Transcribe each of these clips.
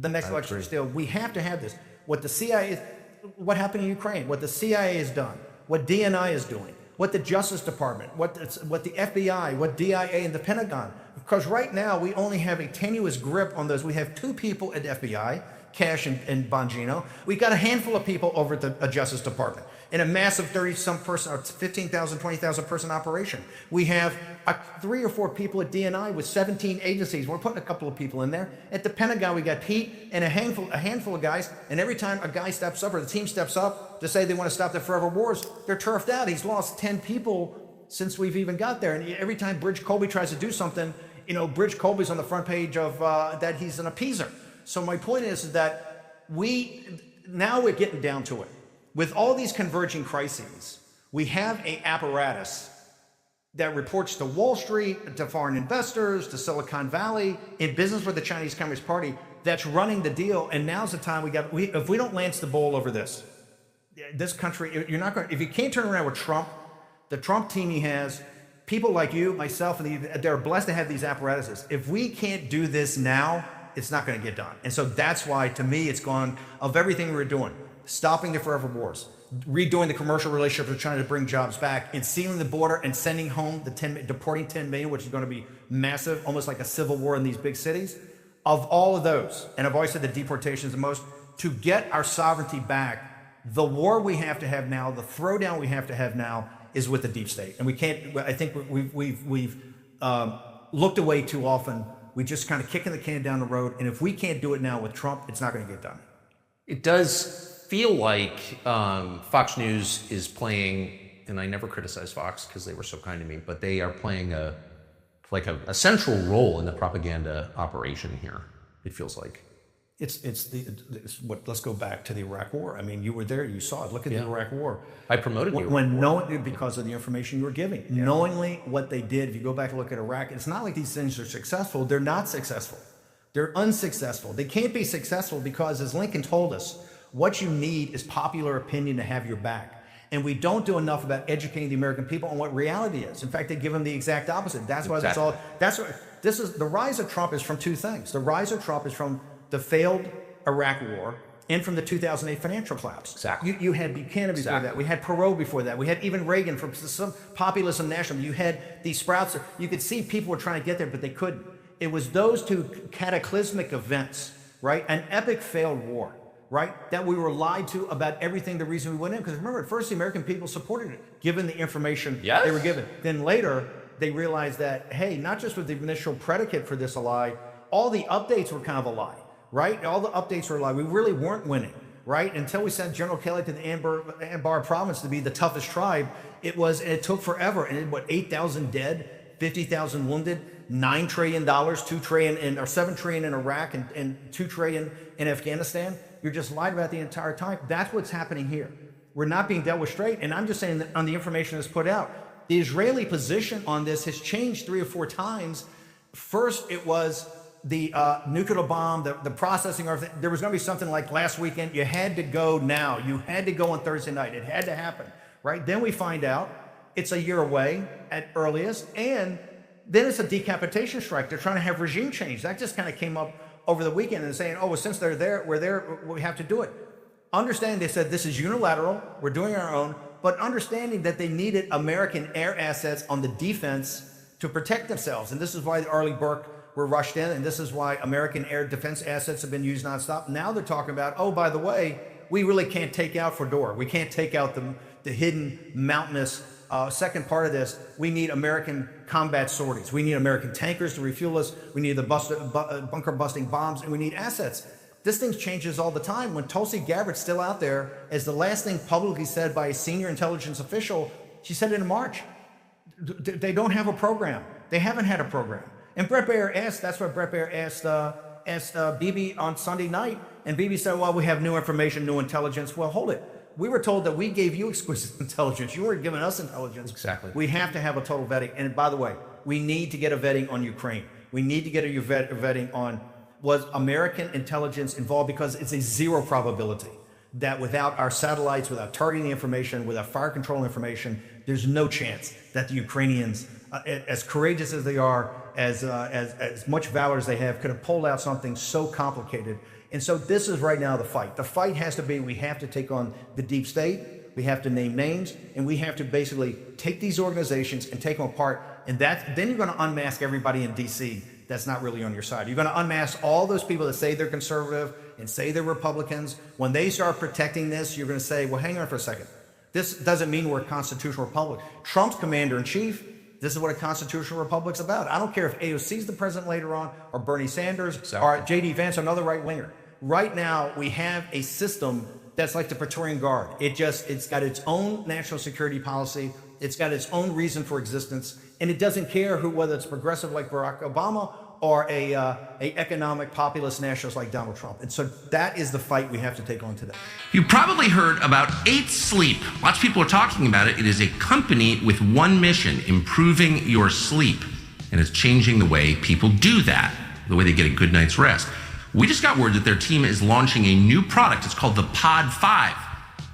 the next election still. We have to have this. What the CIA, what happened in Ukraine, what the CIA has done, what DNI is doing, what the Justice Department, what the FBI, what DIA and the Pentagon. Because right now we only have a tenuous grip on those. We have 2 people at FBI, Cash and Bongino. We've got a handful of people over at the Justice Department in a massive 30-some person, or 15,000, 20,000 person operation. We have 3 or 4 people at DNI with 17 agencies. We're putting a couple of people in there. At the Pentagon, we got Pete and a handful of guys. And every time a guy steps up or the team steps up to say they want to stop the forever wars, they're turfed out. He's lost 10 people since we've even got there. And every time Bridge Colby tries to do something, Bridge Colby's on the front page of that he's an appeaser. So my point is that now we're getting down to it. With all these converging crises, we have an apparatus that reports to Wall Street, to foreign investors, to Silicon Valley, in business with the Chinese Communist Party, that's running the deal. And now's the time if we don't lance the bull over this country, you're not going. If you can't turn around with Trump, the Trump team he has, people like you, myself, and they're blessed to have these apparatuses. If we can't do this now, it's not going to get done. And so that's why, to me, it's gone of everything we're doing. Stopping the forever wars, redoing the commercial relationship with China to bring jobs back, and sealing the border and sending home deporting 10 million, which is going to be massive, almost like a civil war in these big cities. Of all of those, and I've always said the deportation is the most, to get our sovereignty back, the war we have to have now, the throwdown we have to have now is with the deep state. And we can't, I think we've looked away too often. We just kind of kicking the can down the road. And if we can't do it now with Trump, it's not going to get done. It does feel like Fox News is playing, and I never criticize Fox because they were so kind to me, but they are playing a central role in the propaganda operation here. It feels like let's go back to the Iraq War. I mean, you were there, you saw it. Look at the Iraq War. I promoted it because of the information you were giving. Yeah. Knowingly what they did, if you go back and look at Iraq, it's not like these things are successful. They're not successful. They're unsuccessful. They can't be successful because, as Lincoln told us, what you need is popular opinion to have your back. And we don't do enough about educating the American people on what reality is. In fact, they give them the exact opposite. That's why the rise of Trump is from 2 things. The rise of Trump is from the failed Iraq War and from the 2008 financial collapse. Exactly. You had Buchanan before that. We had Perot before that. We had even Reagan from some populism nationalism. You had these sprouts. You could see people were trying to get there, but they couldn't. It was those 2 cataclysmic events, right? An epic failed war, right? That we were lied to about everything, the reason we went in. Because remember, at first the American people supported it, given the information they were given. Then later, they realized that, hey, not just was the initial predicate for this a lie, all the updates were kind of a lie, right? All the updates were a lie. We really weren't winning, right? Until we sent General Kelly to the Anbar province to be the toughest tribe, it took forever. And 8,000 dead, 50,000 wounded, $9 trillion, $2 trillion, or $7 trillion in Iraq, and $2 trillion in Afghanistan. You're just lied about the entire time. That's what's happening here. We're not being dealt with straight. And I'm just saying that on the information that's put out, the Israeli position on this has changed 3 or 4 times. First, it was the nuclear bomb, the processing. There was going to be something like last weekend. You had to go now. You had to go on Thursday night. It had to happen, right? Then we find out it's a year away at earliest, and then it's a decapitation strike. They're trying to have regime change. That just kind of came up over the weekend and saying, oh, well, since they're there, we're there, we have to do it. Understanding they said this is unilateral, we're doing our own, but understanding that they needed American air assets on the defense to protect themselves. And this is why the Arleigh Burke were rushed in, and this is why American air defense assets have been used nonstop. Now they're talking about, oh, by the way, we really can't take out Fedora. We can't take out the hidden mountainous second part of this. We need American combat sorties. We need American tankers to refuel us. We need the bunker busting bombs, and we need assets. This thing changes all the time. When Tulsi Gabbard's still out there, as the last thing publicly said by a senior intelligence official, she said it in March. They don't have a program. They haven't had a program. And Bret Baier asked, that's what Bret Baier asked Bibi on Sunday night. And Bibi said, well, we have new information, new intelligence. Well, hold it. We were told that we gave you exquisite intelligence. You weren't giving us intelligence. Exactly. We have to have a total vetting. And by the way, we need to get a vetting on Ukraine. We need to get a vetting on, was American intelligence involved? Because it's a 0 probability that without our satellites, without targeting information, without fire control information, there's no chance that the Ukrainians, as courageous as they are, as much valor as they have, could have pulled out something so complicated And so this is right now the fight. The fight has to be, we have to take on the deep state, we have to name names, and we have to basically take these organizations and take them apart. And then you're going to unmask everybody in DC that's not really on your side. You're going to unmask all those people that say they're conservative and say they're Republicans. When they start protecting this, you're going to say, well, hang on for a second. This doesn't mean we're a constitutional republic. Trump's commander-in-chief, this is what a constitutional republic's about. I don't care if AOC's the president later on, or Bernie Sanders, or J.D. Vance, another right-winger. Right now, we have a system that's like the Praetorian Guard. It's got its own national security policy. It's got its own reason for existence, and it doesn't care whether it's progressive like Barack Obama or a economic populist nationalist like Donald Trump. And so that is the fight we have to take on today. You probably heard about 8 Sleep. Lots of people are talking about it. It is a company with one mission, improving your sleep. And it's changing the way people do that, the way they get a good night's rest. We just got word that their team is launching a new product. It's called the Pod 5.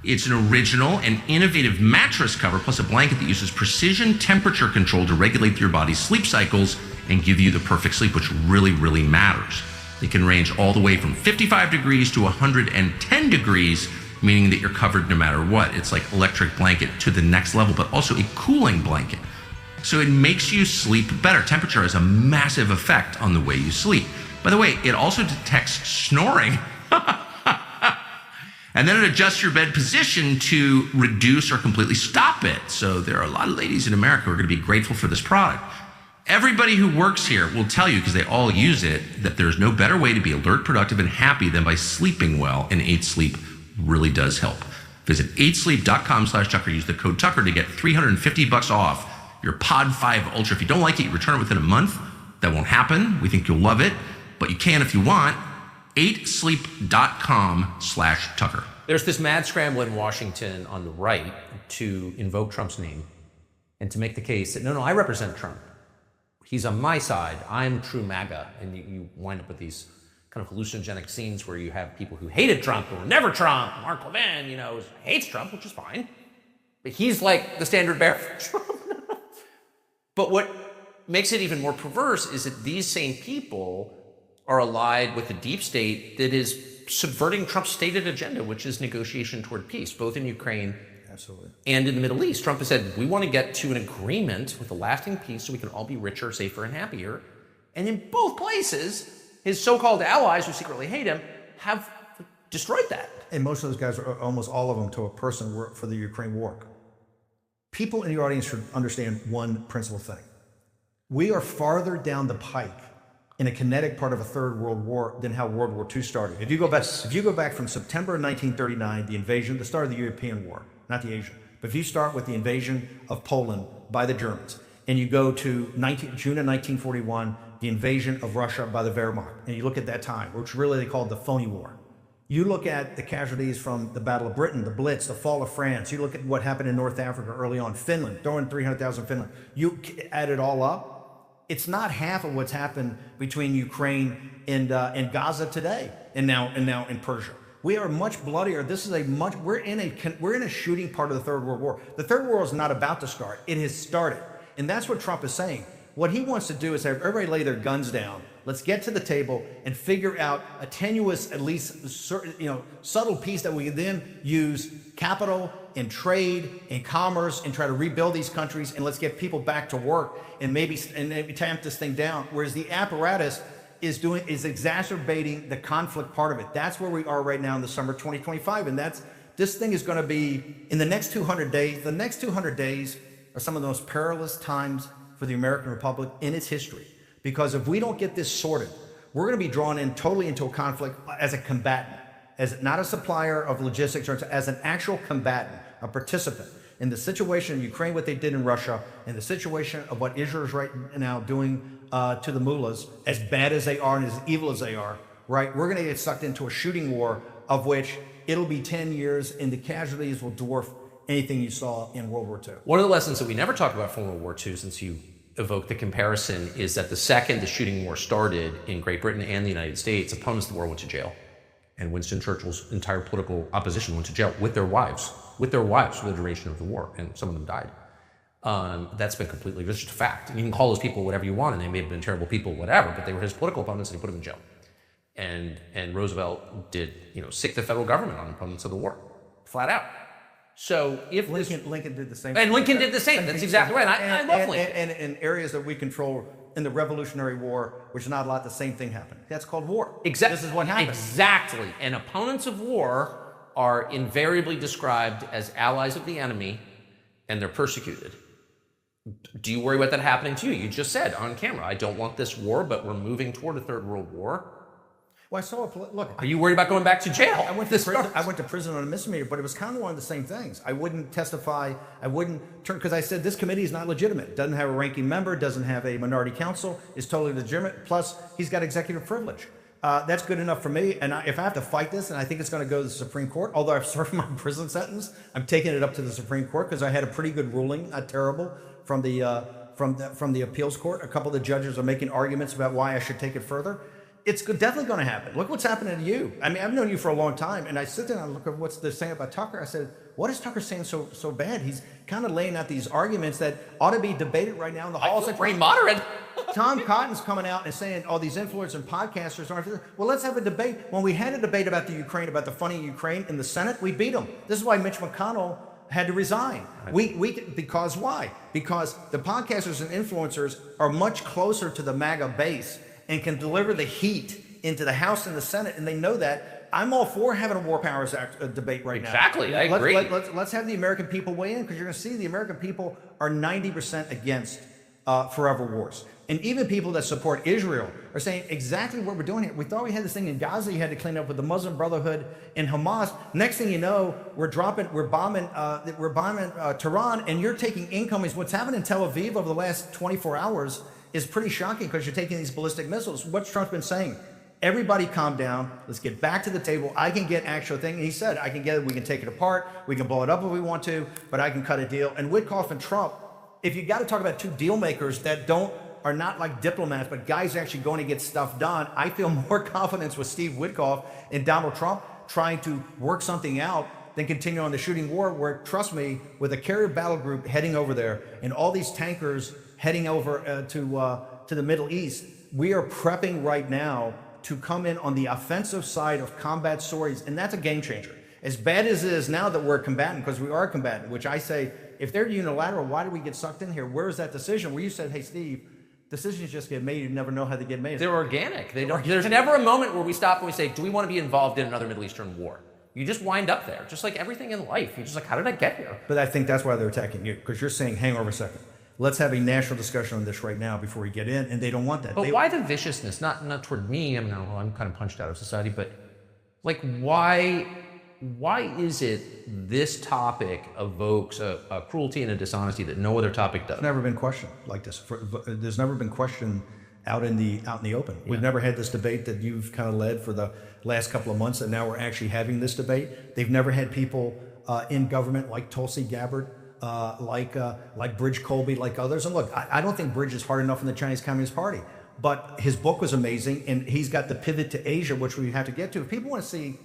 It's an original and innovative mattress cover plus a blanket that uses precision temperature control to regulate your body's sleep cycles and give you the perfect sleep, which really, really matters. It can range all the way from 55 degrees to 110 degrees, meaning that you're covered no matter what. It's like electric blanket to the next level, but also a cooling blanket. So it makes you sleep better. Temperature has a massive effect on the way you sleep. By the way, it also detects snoring. And then it adjusts your bed position to reduce or completely stop it. So there are a lot of ladies in America who are going to be grateful for this product. Everybody who works here will tell you, because they all use it, that there's no better way to be alert, productive, and happy than by sleeping well, and 8 Sleep really does help. Visit 8sleep.com/Tucker. Use the code Tucker to get $350 off your Pod 5 Ultra. If you don't like it, you return it within a month. That won't happen. We think you'll love it, but you can if you want. 8sleep.com/Tucker. There's this mad scramble in Washington on the right to invoke Trump's name and to make the case that, no, I represent Trump. He's on my side. I'm true MAGA. And you wind up with these kind of hallucinogenic scenes where you have people who hated Trump, who were never Trump. Mark Levin, hates Trump, which is fine. But he's like the standard bearer for Trump. But what makes it even more perverse is that these same people are allied with the deep state that is subverting Trump's stated agenda, which is negotiation toward peace, both in Ukraine and in the Middle East. Trump has said, we want to get to an agreement with a lasting peace so we can all be richer, safer, and happier. And in both places, his so-called allies who secretly hate him have destroyed that. And most of those guys, are almost all of them, to a person, work for the Ukraine war. People in the audience should understand one principal thing. We are farther down the pike in a kinetic part of a third world war than how World War II started. If you go back from September 1939, the invasion, the start of the European war, not the Asian, but if you start with the invasion of Poland by the Germans, and you go to June of 1941, the invasion of Russia by the Wehrmacht, and you look at that time, which really they called the phony war. You look at the casualties from the Battle of Britain, the Blitz, the fall of France. You look at what happened in North Africa early on, Finland, throwing 300,000 Finland. You add it all up, it's not half of what's happened between Ukraine and Gaza today, and now in Persia. We are much bloodier. We're in a shooting part of the Third World War. The Third World War is not about to start. It has started, and that's what Trump is saying. What he wants to do is have everybody lay their guns down. Let's get to the table and figure out a tenuous, at least subtle peace that we can then use capital and trade and commerce and try to rebuild these countries, and let's get people back to work and maybe tamp this thing down. Whereas the apparatus is exacerbating the conflict part of it. That's where we are right now in the summer 2025, and this thing is going to be in the next 200 days. The next 200 days are some of the most perilous times for the American Republic in its history. Because if we don't get this sorted, we're going to be drawn in totally into a conflict as a combatant, as not a supplier of logistics, or as an actual combatant, a participant in the situation in Ukraine, what they did in Russia, and the situation of what Israel is right now doing to the mullahs, as bad as they are and as evil as they are, right? We're going to get sucked into a shooting war of which it'll be 10 years, and the casualties will dwarf anything you saw in World War II. One of the lessons that we never talk about from World War II, since you evoke the comparison, is that the second the shooting war started in Great Britain and the United States, opponents of the war went to jail. And Winston Churchill's entire political opposition went to jail with their wives for the duration of the war, and some of them died. That's been completely, it's just a fact. And you can call those people whatever you want, and they may have been terrible people, whatever, but they were his political opponents, and he put them in jail. And Roosevelt did, sick the federal government on opponents of the war, flat out. So if Lincoln did the same. And Lincoln did the same. That's exactly right. I love Lincoln. And in areas that we control in the Revolutionary War, which is not a lot, the same thing happened. That's called war. Exactly. This is what happened. Exactly. And opponents of war are invariably described as allies of the enemy, and they're persecuted. Do you worry about that happening to you? You just said on camera, I don't want this war, but we're moving toward a third world war. Well, I saw look. Are you worried about going back to jail? I went to prison on a misdemeanor, but it was kind of one of the same things. I wouldn't testify. I wouldn't turn, because I said this committee is not legitimate. Doesn't have a ranking member. Doesn't have a minority counsel. Is totally legitimate. Plus, he's got executive privilege. That's good enough for me. And if I have to fight this, and I think it's going to go to the Supreme Court, although I've served my prison sentence, I'm taking it up to the Supreme Court because I had a pretty good ruling, not terrible, from the appeals court. A couple of the judges are making arguments about why I should take it further. It's definitely going to happen. Look what's happening to you. I mean, I've known you for a long time, and I sit there and I look at what's they're saying about Tucker. I said, what is Tucker saying so bad? He's kind of laying out these arguments that ought to be debated right now in the halls. Pretty moderate. Tom Cotton's coming out and saying, oh, these influencers and podcasters aren't. Well, let's have a debate. When we had a debate about the Ukraine, about the funding of Ukraine in the Senate, we beat them. This is why Mitch McConnell had to resign. Because why? Because the podcasters and influencers are much closer to the MAGA base and can deliver the heat into the House and the Senate, and they know that. I'm all for having a War Powers Act debate right now. Exactly, I agree. Let's have the American people weigh in, because you're going to see the American people are 90% against forever wars. And even people that support Israel are saying exactly what we're doing here. We thought we had this thing in Gaza you had to clean up with the Muslim Brotherhood and Hamas. Next thing you know, we're bombing Tehran, and you're taking income. What's happened in Tel Aviv over the last 24 hours is pretty shocking, because you're taking these ballistic missiles. What's Trump been saying? Everybody calm down. Let's get back to the table. I can get actual thing. And he said, I can get it. We can take it apart. We can blow it up if we want to, but I can cut a deal. And Witkoff and Trump, if you got to talk about two deal makers that are not like diplomats, but guys actually going to get stuff done, I feel more confidence with Steve Witkoff and Donald Trump trying to work something out than continue on the shooting war, where, trust me, with a carrier battle group heading over there and all these tankers heading over to the Middle East, we are prepping right now to come in on the offensive side of combat stories, and that's a game changer. As bad as it is now that we're a combatant, because we are a combatant, which I say, if they're unilateral, why do we get sucked in here? Where is that decision? Where you said, hey, Steve, decisions just get made. You never know how they get made. They're organic. There's never a moment where we stop and we say, do we want to be involved in another Middle Eastern war? You just wind up there, just like everything in life. You're just like, how did I get here? But I think that's why they're attacking you, because you're saying, hang over a second. Let's have a national discussion on this right now before we get in, and they don't want that. But why the viciousness? Not toward me. I mean, I'm kind of punched out of society, but like, why is it this topic evokes a cruelty and a dishonesty that no other topic does? It's never been questioned like this. There's never been questioned out in the open. We've never had this debate that you've kind of led for the last couple of months, and now we're actually having this debate. They've never had people in government like Tulsi Gabbard, like Bridge Colby, like others. And look, I don't think Bridge is hard enough in the Chinese Communist Party, but his book was amazing, and he's got the pivot to Asia, which we have to get to. If people want to see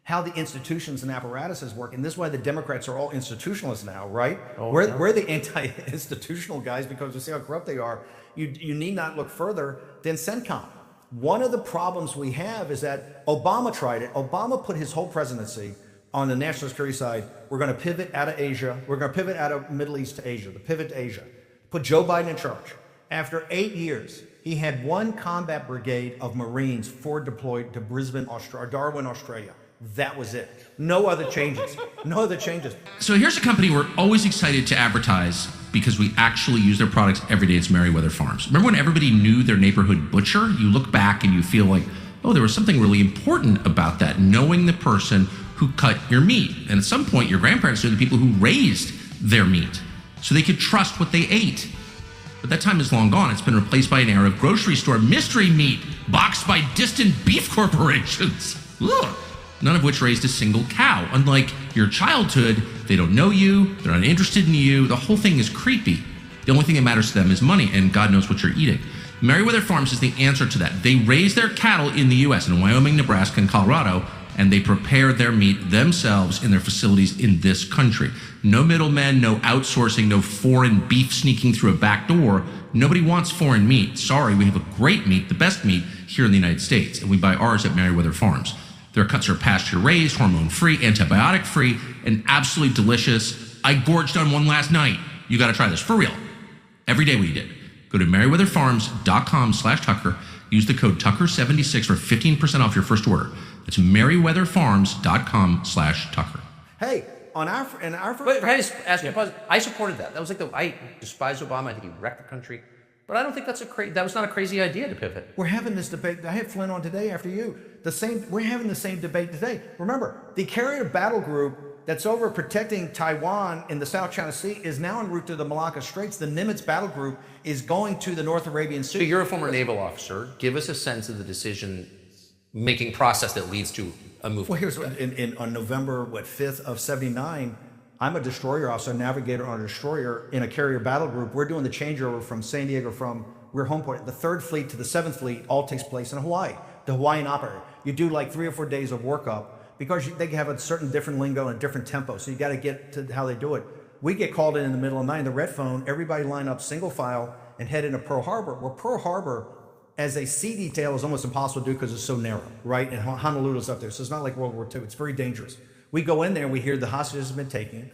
how the institutions and apparatuses work, and this is why the Democrats are all institutionalists now, right? We're the anti-institutional guys, because we see how corrupt they are. You need not look further than CENTCOM. One of the problems we have is that Obama tried it. Obama put his whole presidency on the national security side. We're going to pivot out of Asia. We're going to pivot out of Middle East to Asia, the pivot to Asia. Put Joe Biden in charge. After 8 years, he had one combat brigade of Marines forward deployed to Brisbane, Darwin, Australia. That was it. No other changes. No other changes. So here's a company we're always excited to advertise because we actually use their products every day. It's Meriwether Farms. Remember when everybody knew their neighborhood butcher? You look back and you feel like, oh, there was something really important about that, knowing the person who cut your meat. And at some point, your grandparents knew the people who raised their meat, so they could trust what they ate. But that time is long gone. It's been replaced by an era of grocery store mystery meat, boxed by distant beef corporations. Ugh. None of which raised a single cow. Unlike your childhood, they don't know you, they're not interested in you, the whole thing is creepy. The only thing that matters to them is money, and God knows what you're eating. Meriwether Farms is the answer to that. They raise their cattle in the U.S., in Wyoming, Nebraska, and Colorado, and they prepare their meat themselves in their facilities in this country. No middlemen, no outsourcing, no foreign beef sneaking through a back door. Nobody wants foreign meat. Sorry, we have a great meat, the best meat here in the United States, and we buy ours at Merriweather Farms. Their cuts are pasture-raised, hormone-free, antibiotic-free, and absolutely delicious. I gorged on one last night. You got to try this, for real. Every day we did. Go to merriweatherfarms.com/Tucker. Use the code Tucker76 for 15% off your first order. That's merriweatherfarms.com/Tucker. Hey, in our But can I just ask you, I supported that. That was like I despise Obama. I think he wrecked the country. But I don't think that was not a crazy idea to pivot. We're having this debate. I had Flynn on today after you. We're having the same debate today. Remember, the carrier battle group that's over protecting Taiwan in the South China Sea is now en route to the Malacca Straits. The Nimitz battle group is going to the North Arabian Sea. So you're a former naval officer. Give us a sense of the decision-making process that leads to a move. Well, here's on November 5th of '79. I'm a destroyer officer, a navigator on a destroyer in a carrier battle group. We're doing the changeover from San Diego, we're home port. The 3rd Fleet to the 7th Fleet all takes place in Hawaii. The Hawaiian operator. You do like 3 or 4 days of workup because they have a certain different lingo and a different tempo. So you got to get to how they do it. We get called in the middle of the night, the red phone, everybody line up single file and head into Pearl Harbor. Well, Pearl Harbor as a sea detail is almost impossible to do because it's so narrow, right? And Honolulu's up there. So it's not like World War II. It's very dangerous. We go in there and we hear the hostages have been taken,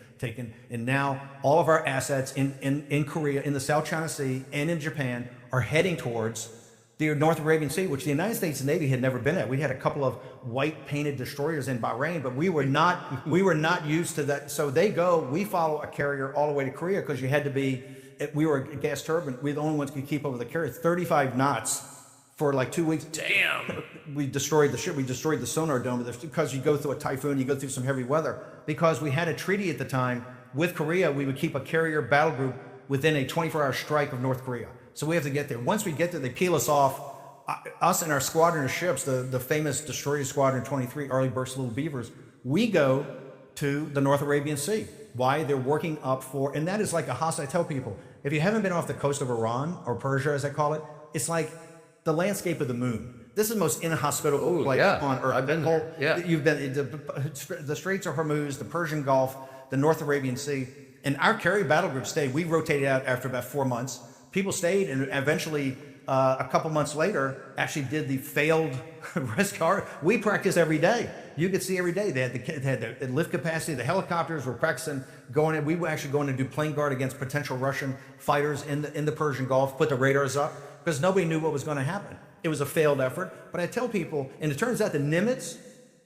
and now all of our assets in Korea, in the South China Sea, and in Japan are heading towards the North Arabian Sea, which the United States Navy had never been at. We had a couple of white painted destroyers in Bahrain, but we were not used to that. So we follow a carrier all the way to Korea because you had to be. We were a gas turbine. We were the only ones who could keep over the carrier. 35 knots. For like 2 weeks. Damn. We destroyed the ship. We destroyed the sonar dome because you go through a typhoon, you go through some heavy weather. Because we had a treaty at the time with Korea, we would keep a carrier battle group within a 24-hour strike of North Korea. So we have to get there. Once we get there, they peel us off. Us and our squadron of ships, the famous Destroyer Squadron 23, Arleigh Burke's Little Beavers, we go to the North Arabian Sea. Why? They're working up for, and that is like a hostile. I tell people, if you haven't been off the coast of Iran, or Persia as I call it, it's like the landscape of the moon. This is the most inhospitable place on Earth. I've been there. Yeah. You've been the Straits of Hormuz, the Persian Gulf, the North Arabian Sea, and our carrier battle group stayed. We rotated out after about 4 months. People stayed, and eventually, a couple months later, actually did the failed rescue. We practice every day. You could see every day they had the lift capacity. The helicopters were practicing going in. We were actually going to do plane guard against potential Russian fighters in the Persian Gulf. Put the radars up. Because nobody knew what was going to happen. It was a failed effort. But I tell people, and it turns out the Nimitz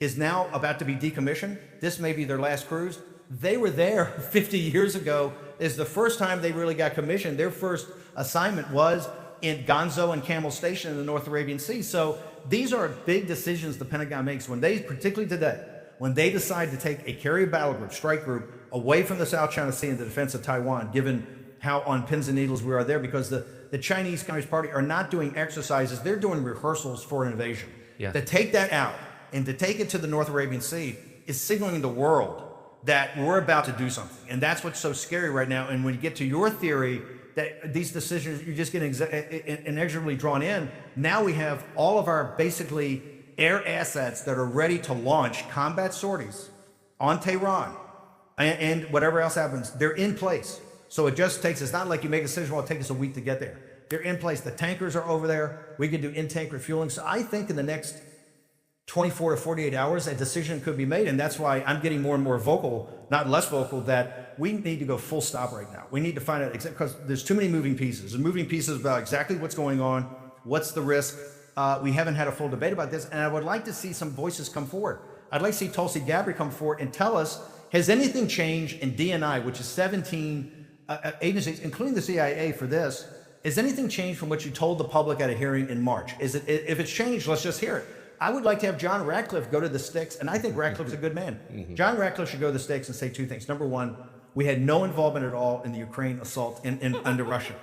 is now about to be decommissioned. This may be their last cruise. They were there 50 years ago. Is the first time they really got commissioned. Their first assignment was in Gonzo and Camel Station in the North Arabian Sea. So these are big decisions the Pentagon makes particularly today, when they decide to take a carrier battle group, strike group, away from the South China Sea in the defense of Taiwan, given how on pins and needles we are there, because the Chinese Communist Party are not doing exercises, they're doing rehearsals for an invasion. Yeah. To take that out and to take it to the North Arabian Sea is signaling the world that we're about to do something. And that's what's so scary right now. And when you get to your theory that these decisions, you're just getting inexorably drawn in, now we have all of our basically air assets that are ready to launch combat sorties on Tehran and whatever else happens, they're in place. So it just takes, it's not like you make a decision, well, it'll take us a week to get there. They're in place. The tankers are over there. We can do in-tank refueling. So I think in the next 24 to 48 hours, a decision could be made. And that's why I'm getting more and more vocal, not less vocal, that we need to go full stop right now. We need to find out, because there's too many moving pieces. The moving pieces about exactly what's going on, what's the risk. We haven't had a full debate about this. And I would like to see some voices come forward. I'd like to see Tulsi Gabbard come forward and tell us, has anything changed in DNI, which is 17 agencies, including the CIA for this, has anything changed from what you told the public at a hearing in March? If it's changed, let's just hear it. I would like to have John Ratcliffe go to the sticks, and I think Ratcliffe's a good man. John Ratcliffe should go to the sticks and say 2 things. Number one, we had no involvement at all in the Ukraine assault under Russia.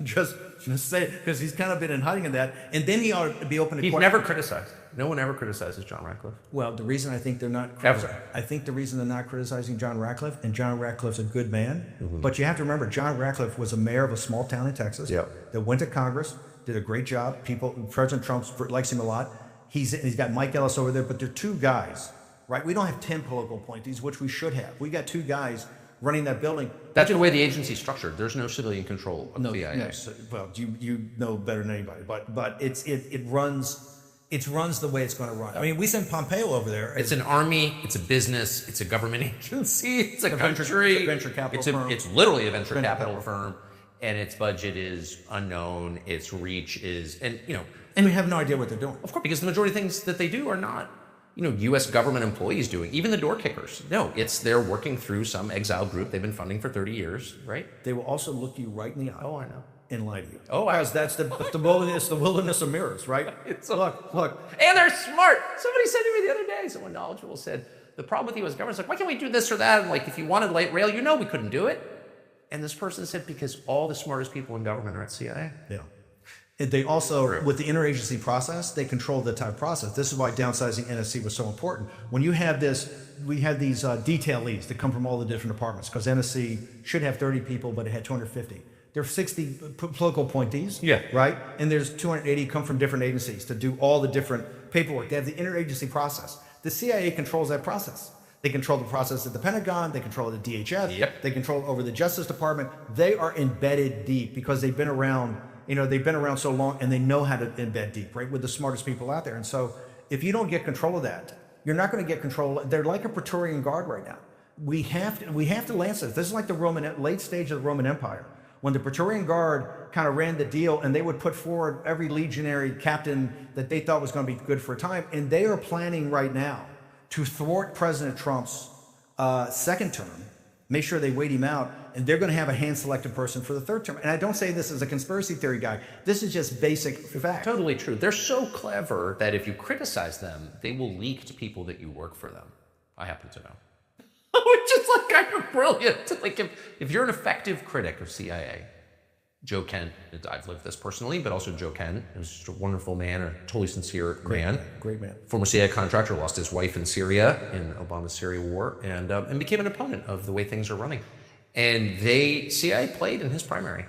Just say it, because he's kind of been in hiding in that. And then he ought to be open to He's never criticized. No one ever criticizes John Ratcliffe. Well, the reason I think they're not I think the reason they're not criticizing John Ratcliffe, and John Ratcliffe's a good man, but you have to remember, John Ratcliffe was a mayor of a small town in Texas that went to Congress, did a great job. President Trump likes him a lot. He's got Mike Ellis over there, but they're 2 guys right? We don't have 10 political appointees, which we should have. We got 2 guys running that building. That's the way the agency's structured. There's no civilian control of the CIA. No, well, you know better than anybody, but it runs the way it's going to run. I mean, we send Pompeo over there. It's an army. It's a business. It's a government agency. It's a country. Venture capital firm. It's literally a venture capital firm, and its budget is unknown. Its reach is, and we have no idea what they're doing. of course, because the majority of things that they do are not, U.S. government employees doing. Even the door kickers. No, they're working through some exile group they've been funding for 30 years, right? They will also look you right in the eye. Oh, I know. And lie to you. Oh, because that's the wilderness of mirrors, right? Look. And they're smart. Somebody said to me the other day, someone knowledgeable said, the problem with the U.S. government is like, why can't we do this or that? And like, if you wanted light rail, we couldn't do it. And this person said, because all the smartest people in government are at CIA. Yeah. And they also, with the interagency process, they control the entire process. This is why downsizing NSC was so important. When you have we had these detailees that come from all the different departments, because NSC should have 30 people, but it had 250. There are 60 political appointees, right? And there's 280 come from different agencies to do all the different paperwork. They have the interagency process. The CIA controls that process. They control the process at the Pentagon. They control the DHS. Yep. They control over the Justice Department. They are embedded deep because they've been around. They've been around so long, and they know how to embed deep, right? With the smartest people out there. And so, if you don't get control of that, you're not going to get control. They're like a Praetorian Guard right now. We have to lance this. This is like the late stage of the Roman Empire, when the Praetorian Guard kind of ran the deal, and they would put forward every legionary captain that they thought was going to be good for a time. And they are planning right now to thwart President Trump's second term, make sure they wait him out, and they're going to have a hand-selected person for the third term. And I don't say this as a conspiracy theory guy. This is just basic fact. Totally true. They're so clever that if you criticize them, they will leak to people that you work for them. I happen to know. Which is like kind of brilliant. Like if you're an effective critic of CIA, Joe Kent, I've lived this personally, but also Joe Kent is just a wonderful man, a totally sincere man. Great man. Former CIA contractor, lost his wife in Syria in Obama's Syria war, and became an opponent of the way things are running. And CIA played in his primary.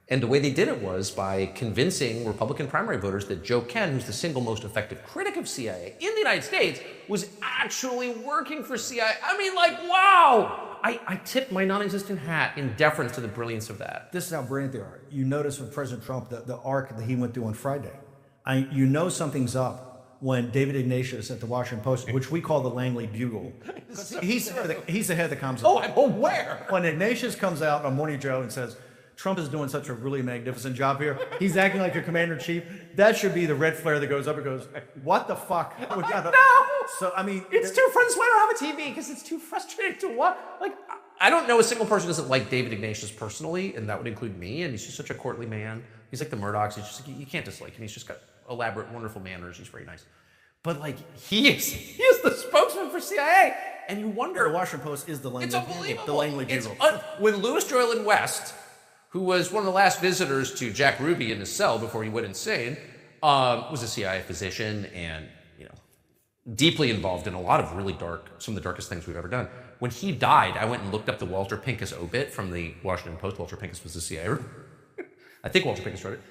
And the way they did it was by convincing Republican primary voters that Joe Kent, who's the single most effective critic of CIA in the United States, was actually working for CIA. I mean, like, wow! I tip my non-existent hat in deference to the brilliance of that. This is how brilliant they are. You notice with President Trump, the arc that he went through on Friday. Something's up when David Ignatius at the Washington Post, which we call the Langley Bugle, he's the head that comes out. Oh, I'm aware. When Ignatius comes out on Morning Joe and says, Trump is doing such a really magnificent job here. He's acting like a commander-in-chief. That should be the red flare that goes up and goes, what the fuck? No! So, I mean... It's too friends why I don't have a TV, because it's too frustrating to watch. Like, I don't know a single person who doesn't like David Ignatius personally, and that would include me, and he's just such a courtly man. He's like the Murdochs. He's just like, you can't dislike him. He's just got elaborate, wonderful manners. He's very nice. But, like, he is the spokesman for CIA, and you wonder... The Washington Post is the Langley Bugle. It's unbelievable. The Langley Bugle. When Louis Joyland West, who was one of the last visitors to Jack Ruby in his cell before he went insane, was a CIA physician and, deeply involved in a lot of really some of the darkest things we've ever done. When he died, I went and looked up the Walter Pincus obit from the Washington Post. Walter Pincus was the CIA. I think Walter Pincus wrote it.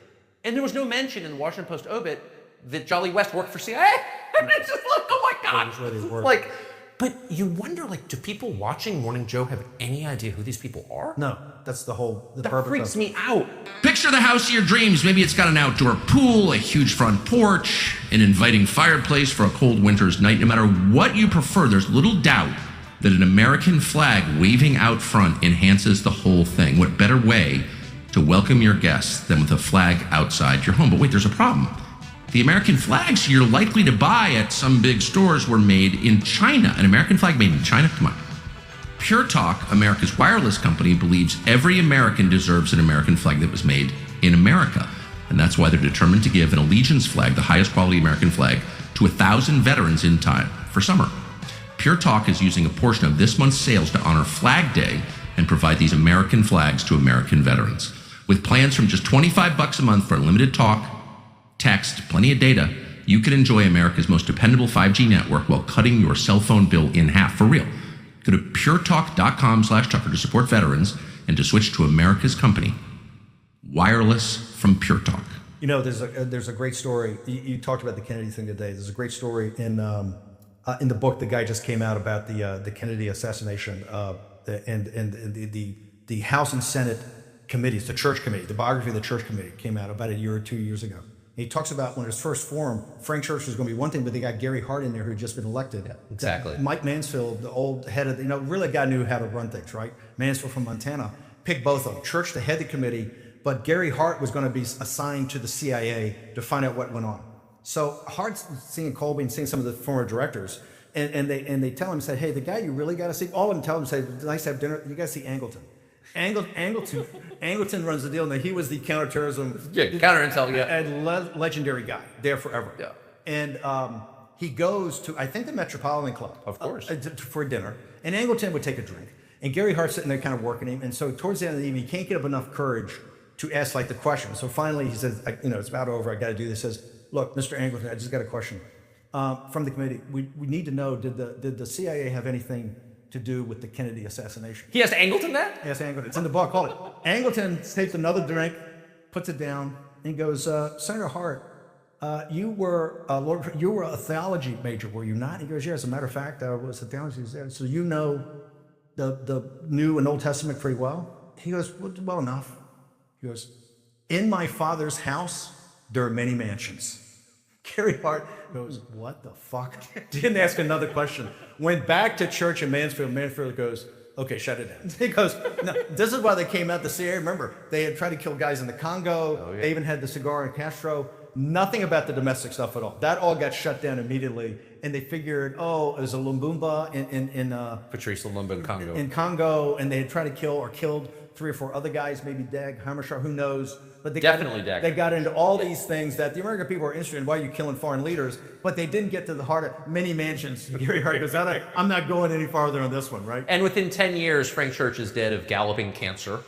And there was no mention in the Washington Post obit that Jolly West worked for CIA. And it's just like, oh my God. Like, but you wonder, like, do people watching Morning Joe have any idea who these people are? No, that's the That freaks me out. Picture the house of your dreams. Maybe it's got an outdoor pool, a huge front porch, an inviting fireplace for a cold winter's night. No matter what you prefer, there's little doubt that an American flag waving out front enhances the whole thing. What better way to welcome your guests than with a flag outside your home? But wait, there's a problem. The American flags you're likely to buy at some big stores were made in China. An American flag made in China? Come on. Pure Talk, America's wireless company, believes every American deserves an American flag that was made in America. And that's why they're determined to give an allegiance flag, the highest quality American flag, to 1,000 veterans in time for summer. Pure Talk is using a portion of this month's sales to honor Flag Day and provide these American flags to American veterans. With plans from just $25 a month for unlimited talk, text, plenty of data, you can enjoy America's most dependable 5G network while cutting your cell phone bill in half for real. Go to puretalk.com/Tucker to support veterans and to switch to America's company. Wireless from Pure Talk. There's a great story. You talked about the Kennedy thing today. There's a great story in In the book, the guy just came out about the Kennedy assassination, and the House and Senate committees, the church committee, the biography of the church committee came out about a year or 2 years ago. And he talks about when it was first formed, Frank Church was going to be one thing, but they got Gary Hart in there who had just been elected. Yeah, exactly. Mike Mansfield, the old head of, really a guy knew how to run things, right? Mansfield from Montana, picked both of them. Church to head the committee, but Gary Hart was going to be assigned to the CIA to find out what went on. So Hart's seeing Colby and seeing some of the former directors, and they tell him, say, hey, the guy you really got to see, all of them tell him, say, nice to have dinner, you got to see Angleton. Angleton runs the deal, and he was the counterterrorism, counterintel, and legendary guy there forever. Yeah. And he goes to, I think, the Metropolitan Club, of course, for dinner. And Angleton would take a drink, and Gary Hart's sitting there kind of working him. And so towards the end of the evening, he can't get up enough courage to ask the question. So finally, he says, it's about over. I got to do this. He says, look, Mr. Angleton, I just got a question from the committee. We need to know, did the CIA have anything to do with the Kennedy assassination? He asked Angleton that? Yes, Angleton. It's in the book. Call it. Angleton takes another drink, puts it down, and goes, Senator Hart, you were a theology major, were you not? He goes, yeah, as a matter of fact, I was a theology there. So you know the New and Old Testament pretty well? He goes, well enough. He goes, in my father's house, there are many mansions. Gary Hart goes, what the fuck? Didn't ask another question. Went back to Church in Mansfield. Mansfield goes, okay, shut it down. He goes, no, this is why they came out the CIA. Remember, they had tried to kill guys in the Congo. Oh, yeah. They even had the cigar and Castro. Nothing about the domestic stuff at all. That all got shut down immediately. And they figured, it was a Lumumba in Patrice Lumumba in Congo. In Congo, and they had tried to kill or killed 3 or 4 other guys, maybe Dag Hammarskjöld, who knows? But they They got into all these things that the American people are interested in. Why are you killing foreign leaders? But they didn't get to the heart of many mansions. Gary Hart goes, I'm not going any farther on this one, right? And within 10 years, Frank Church is dead of galloping cancer,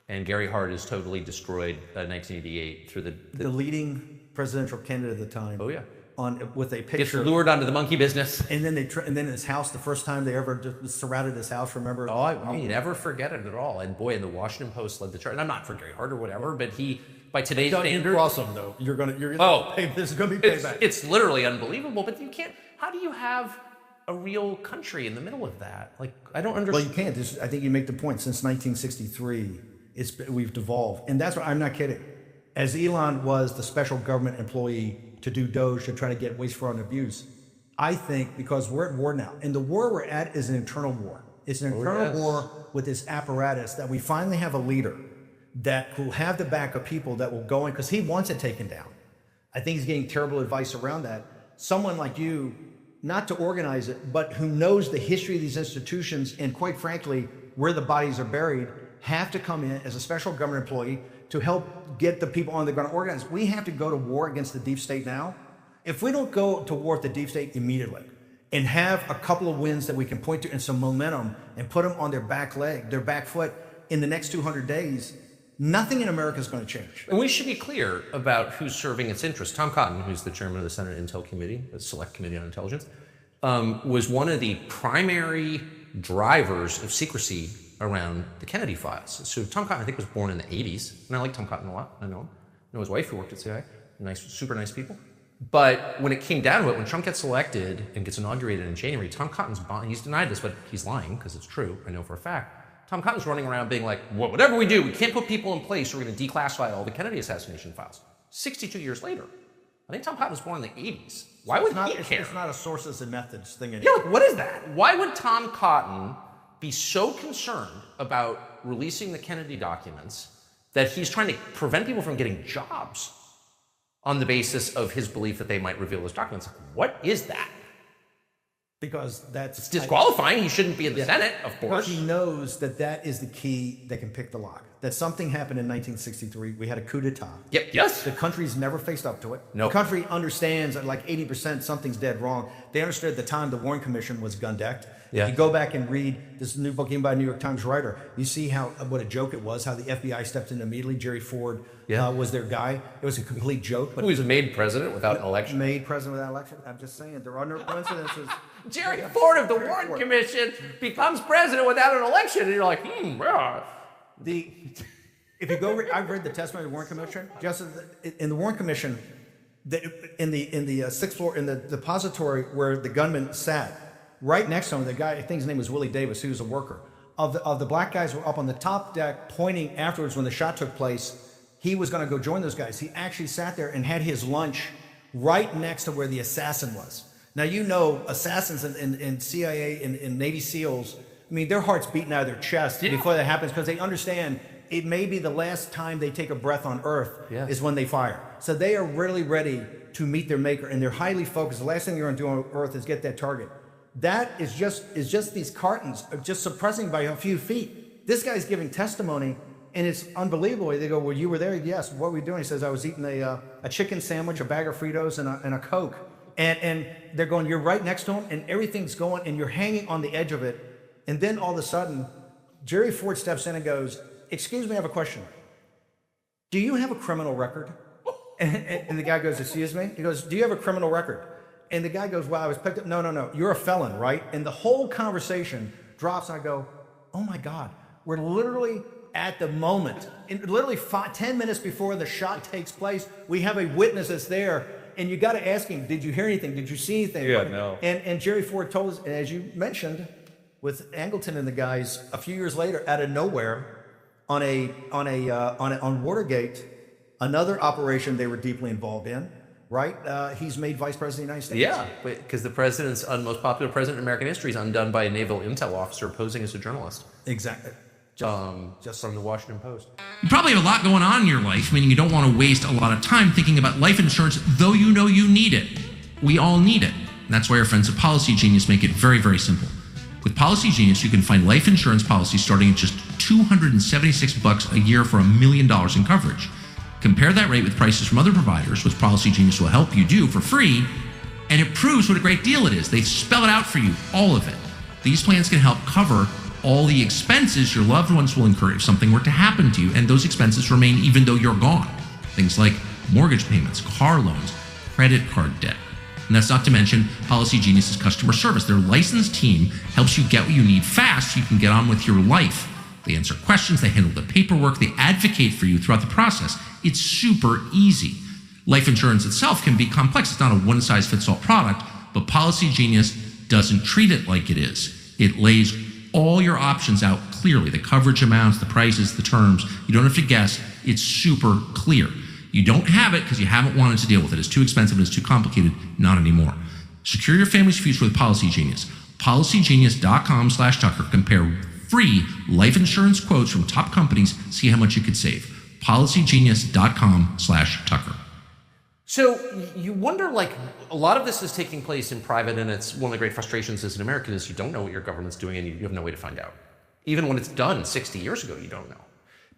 and Gary Hart is totally destroyed in 1988 through the leading presidential candidate at the time. Oh yeah. With a picture. Gets lured onto the monkey business. And then and then his house, the first time they ever just surrounded his house, remember? Oh, I never forget it at all. And boy, and the Washington Post led the charge. And I'm not for Gary Hart or whatever, but by today's standards, cross him though. You're gonna this is gonna be payback. It's literally unbelievable. But you can't. How do you have a real country in the middle of that? Like, I don't understand. Well, you can't. I think you make the point. Since 1963, we've devolved, and that's what I'm not kidding. As Elon was the special government employee to do Doge to try to get waste, fraud, and abuse, I think because we're at war now, and the war we're at is an internal war. It's an internal war with this apparatus that we finally have a leader that will have the back of people that will go in, because he wants it taken down. I think he's getting terrible advice around that. Someone like you, not to organize it, but who knows the history of these institutions and quite frankly, where the bodies are buried, have to come in as a special government employee to help get the people on the ground organized. We have to go to war against the deep state now. If we don't go to war with the deep state immediately and have a couple of wins that we can point to and some momentum and put them on their back foot in the next 200 days, nothing in America is going to change. And we should be clear about who's serving its interests. Tom Cotton, who's the chairman of the Senate Intel Committee, the Select Committee on Intelligence, was one of the primary drivers of secrecy around the Kennedy files. So Tom Cotton, I think, was born in the 80s, and I like Tom Cotton a lot. I know him. I know his wife who worked at CIA. Super nice people. But when it came down to it, when Trump gets elected and gets inaugurated in January, Tom Cotton's he's denied this, but he's lying because it's true. I know for a fact. Tom Cotton's running around being like, well, whatever we do, we can't put people in place. We're going to declassify all the Kennedy assassination files. 62 years later, I think Tom Cotton was born in the 80s. Why would he care? It's not a sources and methods thing anymore. Yeah, like, what is that? Why would Tom Cotton be so concerned about releasing the Kennedy documents that he's trying to prevent people from getting jobs on the basis of his belief that they might reveal those documents? What is that? Because it's disqualifying. He shouldn't be in the Senate, of course. He knows that is the key that can pick the lock. That something happened in 1963. We had a coup d'etat. Yep. Yes. The country's never faced up to it. No. The country understands that like 80% something's dead wrong. They understood at the time the Warren Commission was gun-decked. Yeah. You go back and read this new book by a New York Times writer. You see what a joke it was, how the FBI stepped in immediately. Jerry Ford was their guy. It was a complete joke. But who was made president without an election? Made president without election. I'm just saying, there are no coincidences. Jerry Ford of the Warren Commission becomes president without an election. And you're like, If you go, I've read the testimony of the Warren Commission. Just in the Warren Commission, In the sixth floor, in the depository where the gunman sat, right next to him, the guy, I think his name was Willie Davis, he was a worker. Of the black guys were up on the top deck pointing afterwards when the shot took place. He was going to go join those guys. He actually sat there and had his lunch right next to where the assassin was. Now, you know, assassins in CIA and Navy SEALs, I mean, their heart's beating out of their chest before that happens because they understand it may be the last time they take a breath on Earth is when they fire. So they are really ready to meet their maker, and they're highly focused. The last thing you're going to do on Earth is get that target. That is just these cartons just suppressing by a few feet. This guy's giving testimony, and it's unbelievable. They go, well, you were there? Yes. What were you doing? He says, I was eating a chicken sandwich, a bag of Fritos, and a Coke. And they're going, you're right next to him, and everything's going, and you're hanging on the edge of it. And then all of a sudden, Jerry Ford steps in and goes, excuse me, I have a question. Do you have a criminal record? And the guy goes, excuse me? He goes, do you have a criminal record? And the guy goes, well, I was picked up. No. You're a felon, right? And the whole conversation drops, and I go, oh my God, we're literally at the moment, literally 10 minutes before the shot takes place, we have a witness that's there, and you got to ask him, did you hear anything? Did you see anything? Yeah, no. And Jerry Ford told us, and as you mentioned, with Angleton and the guys, a few years later, out of nowhere, on Watergate, another operation they were deeply involved in, right? He's made vice president of the United States. Yeah, because the president's most popular president in American history is undone by a naval intel officer posing as a journalist. Exactly. Just from the Washington Post. You probably have a lot going on in your life, meaning you don't want to waste a lot of time thinking about life insurance, though you know you need it. We all need it. And that's why our friends at Policy Genius make it very, very simple. With Policy Genius, you can find life insurance policies starting at just $276 a year for $1 million in coverage. Compare that rate with prices from other providers, which Policy Genius will help you do for free, and it proves what a great deal it is. They spell it out for you, all of it. These plans can help cover all the expenses your loved ones will incur if something were to happen to you, and those expenses remain even though you're gone. Things like mortgage payments, car loans, credit card debt. And that's not to mention Policy Genius's customer service. Their licensed team helps you get what you need fast so you can get on with your life. They answer questions, they handle the paperwork, they advocate for you throughout the process. It's super easy. Life insurance itself can be complex. It's not a one-size-fits-all product, but Policy Genius doesn't treat it like it is. It lays all your options out clearly, the coverage amounts, the prices, the terms. You don't have to guess. It's super clear. You don't have it because you haven't wanted to deal with it. It's too expensive, it's too complicated. Not anymore. Secure your family's future with Policy Genius. PolicyGenius.com/Tucker. Compare free life insurance quotes from top companies. See how much you could save. PolicyGenius.com/Tucker. So you wonder, like, a lot of this is taking place in private, and it's one of the great frustrations as an American is you don't know what your government's doing, and you have no way to find out. Even when it's done 60 years ago, you don't know.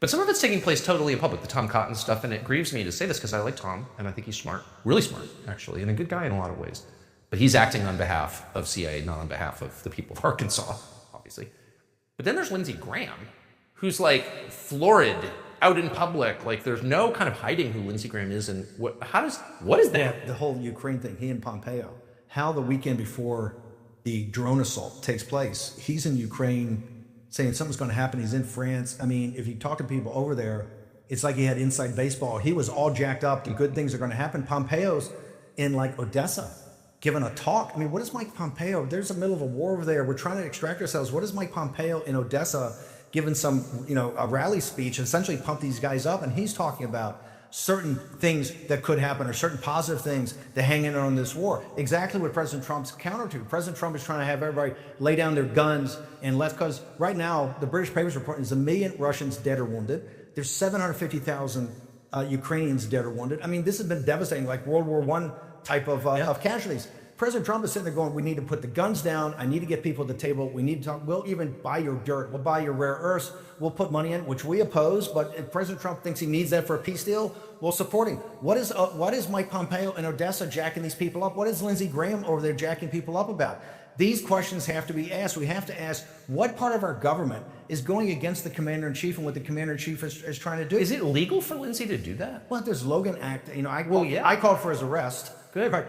But some of it's taking place totally in public, the Tom Cotton stuff, and it grieves me to say this because I like Tom, and I think he's smart, really smart, actually, and a good guy in a lot of ways. But he's acting on behalf of CIA, not on behalf of the people of Arkansas, obviously. But then there's Lindsey Graham, who's like florid, out in public. Like there's no kind of hiding who Lindsey Graham is, and what is that? Yeah, the whole Ukraine thing, he and Pompeo, how the weekend before the drone assault takes place, he's in Ukraine saying something's going to happen. He's in France. I mean, if you talk to people over there, it's like he had inside baseball. He was all jacked up. The good things are going to happen. Pompeo's in like Odessa giving a talk. I mean, what is Mike Pompeo? There's a middle of a war over there. We're trying to extract ourselves. What is Mike Pompeo in Odessa giving some, a rally speech, essentially pump these guys up? And he's talking about certain things that could happen or certain positive things that hang in on this war. Exactly what President Trump's counter to. President Trump is trying to have everybody lay down their guns and because right now the British papers reporting is 1 million Russians dead or wounded. There's 750,000 Ukrainians dead or wounded. I mean, this has been devastating, like World War I type of casualties. President Trump is sitting there going, we need to put the guns down. I need to get people at the table. We need to talk. We'll even buy your dirt. We'll buy your rare earths. We'll put money in, which we oppose. But if President Trump thinks he needs that for a peace deal, we'll support him. What is Mike Pompeo in Odessa jacking these people up? What is Lindsey Graham over there jacking people up about? These questions have to be asked. We have to ask what part of our government is going against the commander-in-chief and what the commander-in-chief is trying to do. Is it legal for Lindsey to do that? Well, there's Logan Act. I called for his arrest. Good.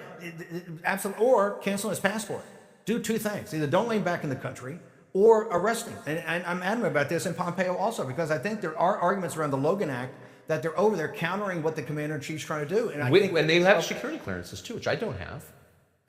Absolutely. Or cancel his passport. Do two things. Either don't let him back in the country or arrest him. And I'm adamant about this in Pompeo also, because I think there are arguments around the Logan Act that they're over there countering what the commander-in-chief's trying to do. And and they have security clearances too, which I don't have.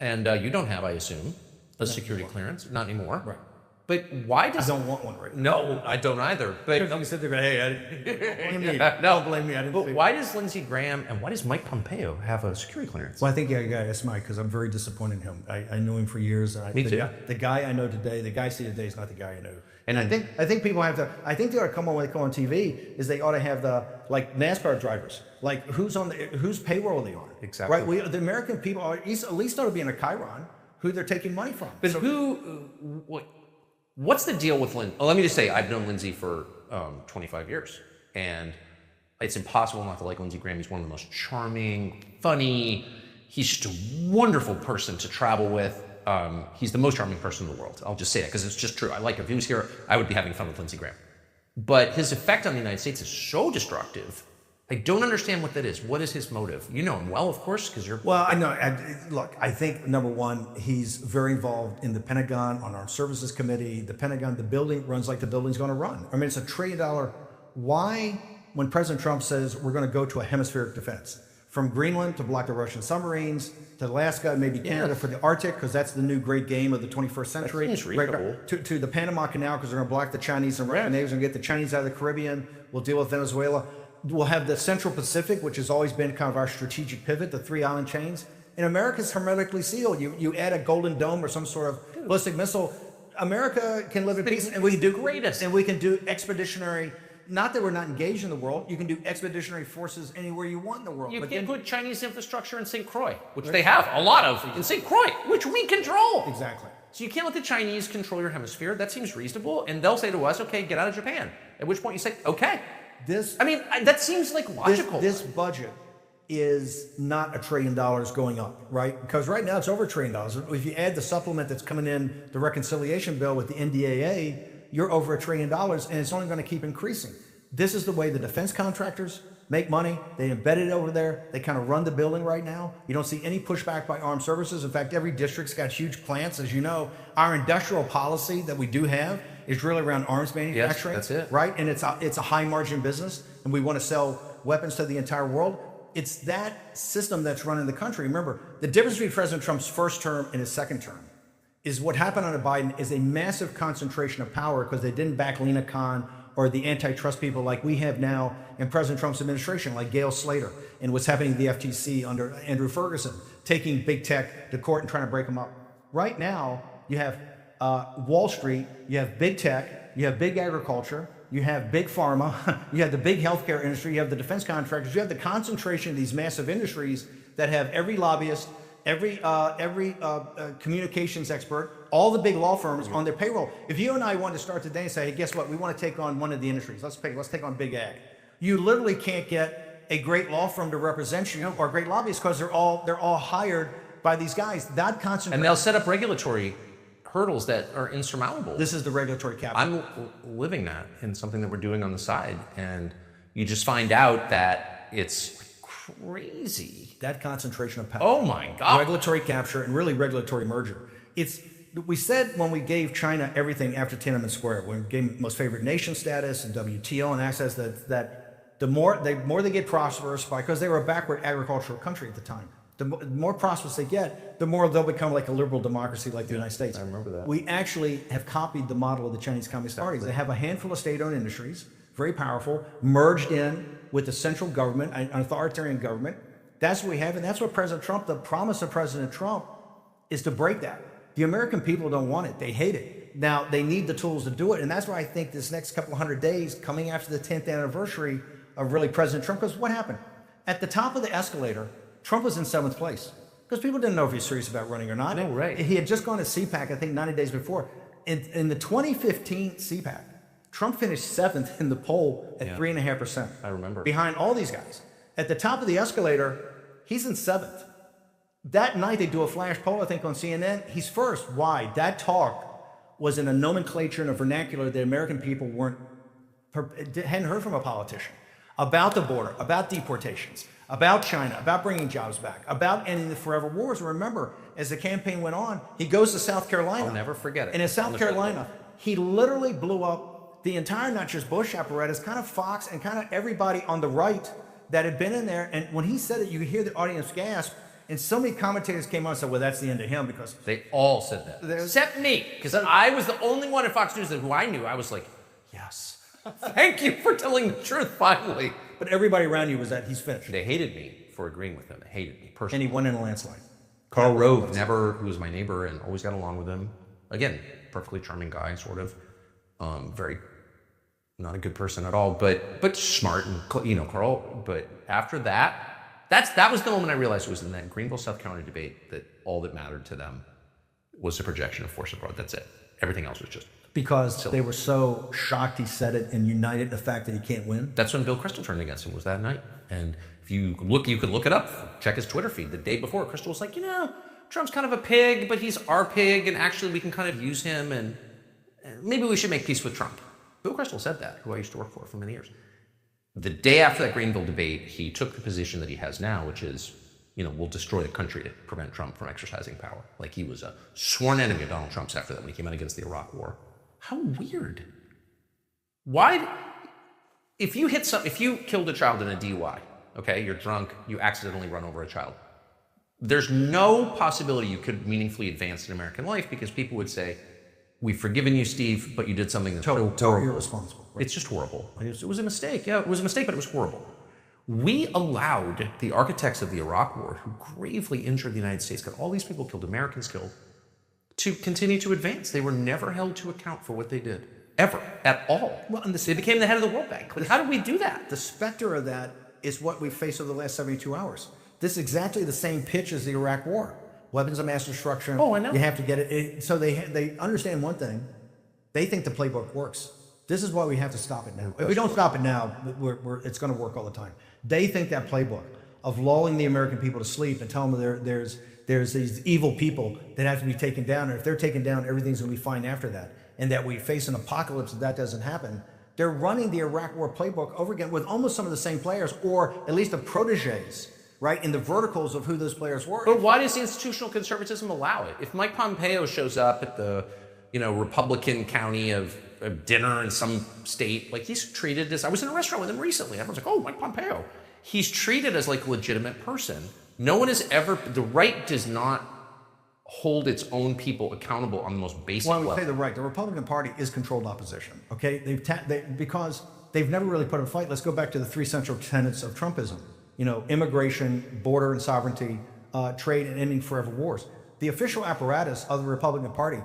And you don't have, I assume, a security clearance. Not anymore. Right. But why does... I don't want one right now. No, I don't either. But You said they're going, hey, no, don't blame me. I didn't but see it. why does Lindsey Graham and why does Mike Pompeo have a security clearance? Well, I think I got to ask Mike because I'm very disappointed in him. I knew him for years. And Me too. The guy I know today, the guy I see today is not the guy I know. And I think people have to. I think they ought to come on when they come on TV. Is they ought to have the like NASCAR drivers, like whose payroll they on. Exactly. Right. The American people are at least ought to be in a Chiron who they're taking money from. But what's the deal with Lindsey? Well, let me just say, I've known Lindsey for 25 years, and it's impossible not to like Lindsey Graham. He's one of the most charming, funny. He's just a wonderful person to travel with. He's the most charming person in the world. I'll just say that because it's just true. I like him. If he was here, I would be having fun with Lindsey Graham. But his effect on the United States is so destructive. I don't understand what that is. What is his motive? You know him well, of course, because you're... Well, I know. Look, I think, number one, he's very involved in the Pentagon, on Armed Services Committee. The Pentagon, the building runs like the building's going to run. I mean, it's $1 trillion. Why, when President Trump says we're going to go to a hemispheric defense, from Greenland to block the Russian submarines, to Alaska, maybe Canada for the Arctic, because that's the new great game of the 21st century. That seems reasonable. To the Panama Canal, because they're going to block the Chinese and Russian navies, and get the Chinese out of the Caribbean. We'll deal with Venezuela. We'll have the Central Pacific, which has always been kind of our strategic pivot, the 3 island chains. And America's hermetically sealed. You add a Golden Dome or some sort of ballistic missile, America can live in peace, and we can do greatest. And we can do expeditionary. Not that we're not engaged in the world. You can do expeditionary forces anywhere you want in the world. You but can't then, put Chinese infrastructure in St. Croix, which they have a lot of in St. Croix, which we control. Exactly. So you can't let the Chinese control your hemisphere. That seems reasonable. And they'll say to us, okay, get out of Japan. At which point you say, okay. That seems like logical. This budget is not $1 trillion going up, right? Because right now it's over $1 trillion. If you add the supplement that's coming in, the reconciliation bill with the NDAA, you're over $1 trillion, and it's only going to keep increasing. This is the way the defense contractors make money. They embed it over there. They kind of run the building right now. You don't see any pushback by armed services. In fact, every district's got huge plants. As you know, our industrial policy that we do have is really around arms manufacturing. Yes, that's it. Right? And it's a high margin business, and we want to sell weapons to the entire world. It's that system that's running the country. Remember, the difference between President Trump's first term and his second term is what happened under Biden is a massive concentration of power because they didn't back Lena Khan or the antitrust people like we have now in President Trump's administration, like Gail Slater, and what's happening to the FTC under Andrew Ferguson, taking big tech to court and trying to break them up. Right now, you have Wall Street, you have big tech, you have big agriculture, you have big pharma, you have the big healthcare industry, you have the defense contractors, you have the concentration of these massive industries that have every lobbyist, every communications expert, all the big law firms on their payroll. If you and I wanted to start today and say, hey, guess what? We want to take on one of the industries. Let's take on big ag. You literally can't get a great law firm to represent you or a great lobbyist because they're all hired by these guys. That concentration. And they'll set up regulatory hurdles that are insurmountable. This is the regulatory capital. I'm living that in something that we're doing on the side. And you just find out that it's crazy. That concentration of power. Oh my God. Regulatory capture and really regulatory merger. We said when we gave China everything after Tiananmen Square, when we gave them most favored nation status and WTO and access, that the more they get prosperous, because they were a backward agricultural country at the time, the more prosperous they get, the more they'll become like a liberal democracy like the United States. I remember that. We actually have copied the model of the Chinese Communist Party. They have a handful of state-owned industries, very powerful, merged in with the central government, an authoritarian government. That's what we have, and that's what President Trump, the promise of President Trump is to break that. The American people don't want it. They hate it. Now, they need the tools to do it, and that's why I think this next couple 100 days, coming after the 10th anniversary of really President Trump, because what happened? At the top of the escalator, Trump was in 7th place, because people didn't know if he was serious about running or not. No, right. He had just gone to CPAC, I think, 90 days before. In the 2015 CPAC, Trump finished 7th in the poll at 3.5%. I remember. Behind all these guys. At the top of the escalator, he's in 7th. That night, they do a flash poll, I think, on CNN. He's first. Why? That talk was in a nomenclature and a vernacular that American people hadn't heard from a politician. About the border, about deportations, about China, about bringing jobs back, about ending the forever wars. Remember, as the campaign went on, he goes to South Carolina. I'll never forget it. And in South Carolina, he literally blew up the entire, not just Bush apparatus, kind of Fox and kind of everybody on the right that had been in there. And when he said it, you could hear the audience gasp. And so many commentators came on and said, well, that's the end of him because... They all said that. Except me, because I was the only one at Fox News who I knew. I was like, yes, thank you for telling the truth, finally. But everybody around you was that he's finished. They hated me for agreeing with him. They hated me personally. And he won in a landslide. Carl Rove, who was my neighbor and always got along with him. Again, perfectly charming guy, sort of. Very, not a good person at all, but smart and, Carl. But after that, that was the moment I realized it was in that Greenville, South Carolina debate that all that mattered to them was the projection of force abroad. That's it. Everything else was just because silly. They were so shocked he said it and united in the fact that he can't win. That's when Bill Kristol turned against him, was that night. And if you could look it up, check his Twitter feed. The day before, Kristol was like, Trump's kind of a pig, but he's our pig, and actually we can kind of use him, and maybe we should make peace with Trump. Bill Kristol said that, who I used to work for many years. The day after that Greenville debate, he took the position that he has now, which is, we'll destroy the country to prevent Trump from exercising power. Like he was a sworn enemy of Donald Trump's after that when he came out against the Iraq War. How weird. Why? If you killed a child in a DUI, okay, you're drunk, you accidentally run over a child. There's no possibility you could meaningfully advance in American life because people would say, we've forgiven you, Steve, but you did something that's so totally irresponsible. Right? It's just horrible. It was a mistake. Yeah, it was a mistake, but it was horrible. We allowed the architects of the Iraq War, who gravely injured the United States, got all these people killed, Americans killed, to continue to advance. They were never held to account for what they did, ever, at all. Well, and they became the head of the World Bank. Like, how did we do that? The specter of that is what we've faced over the last 72 hours. This is exactly the same pitch as the Iraq War. Weapons of mass destruction. Oh, I know. You have to get it. So they understand one thing. They think the playbook works. This is why we have to stop it now. If we don't stop it now, it's going to work all the time. They think that playbook of lulling the American people to sleep and telling them there's these evil people that have to be taken down, and if they're taken down, everything's going to be fine after that, and that we face an apocalypse if that doesn't happen. They're running the Iraq War playbook over again with almost some of the same players, or at least the proteges, right, in the verticals of who those players were. But why does the institutional conservatism allow it? If Mike Pompeo shows up at the, Republican county of dinner in some state, like he's treated as, I was in a restaurant with him recently, everyone's like, oh, Mike Pompeo. He's treated as like a legitimate person. No one has ever, the right does not hold its own people accountable on the most basic level. Well, we say the right. The Republican Party is controlled opposition, okay? Because they've never really put up a fight. Let's go back to the three central tenets of Trumpism. Immigration, border and sovereignty, trade, and ending forever wars. The official apparatus of the Republican Party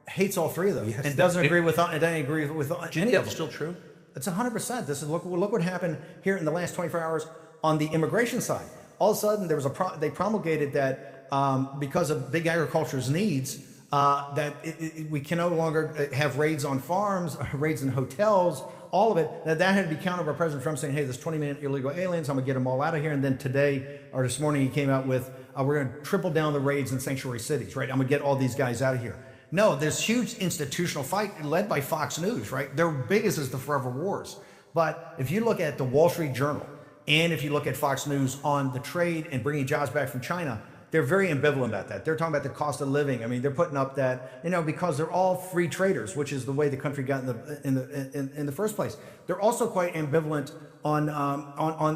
hates all three of those and doesn't agree with any of them. That's still true. It's 100%. This is look what happened here in the last 24 hours on the immigration side. All of a sudden, there was they promulgated that because of big agriculture's needs, that we can no longer have raids on farms, raids in hotels, all of it, that had to be countered by President Trump saying, hey, there's 20 million illegal aliens, I'm going to get them all out of here. And then today, or this morning, he came out with, we're going to triple down the raids in sanctuary cities, right? I'm going to get all these guys out of here. No, there's huge institutional fight led by Fox News, right? Their biggest is the forever wars. But if you look at the Wall Street Journal, and if you look at Fox News on the trade and bringing jobs back from China, they're very ambivalent about that. They're talking about the cost of living. I mean, they're putting up that, because they're all free traders, which is the way the country got in the first place. They're also quite ambivalent on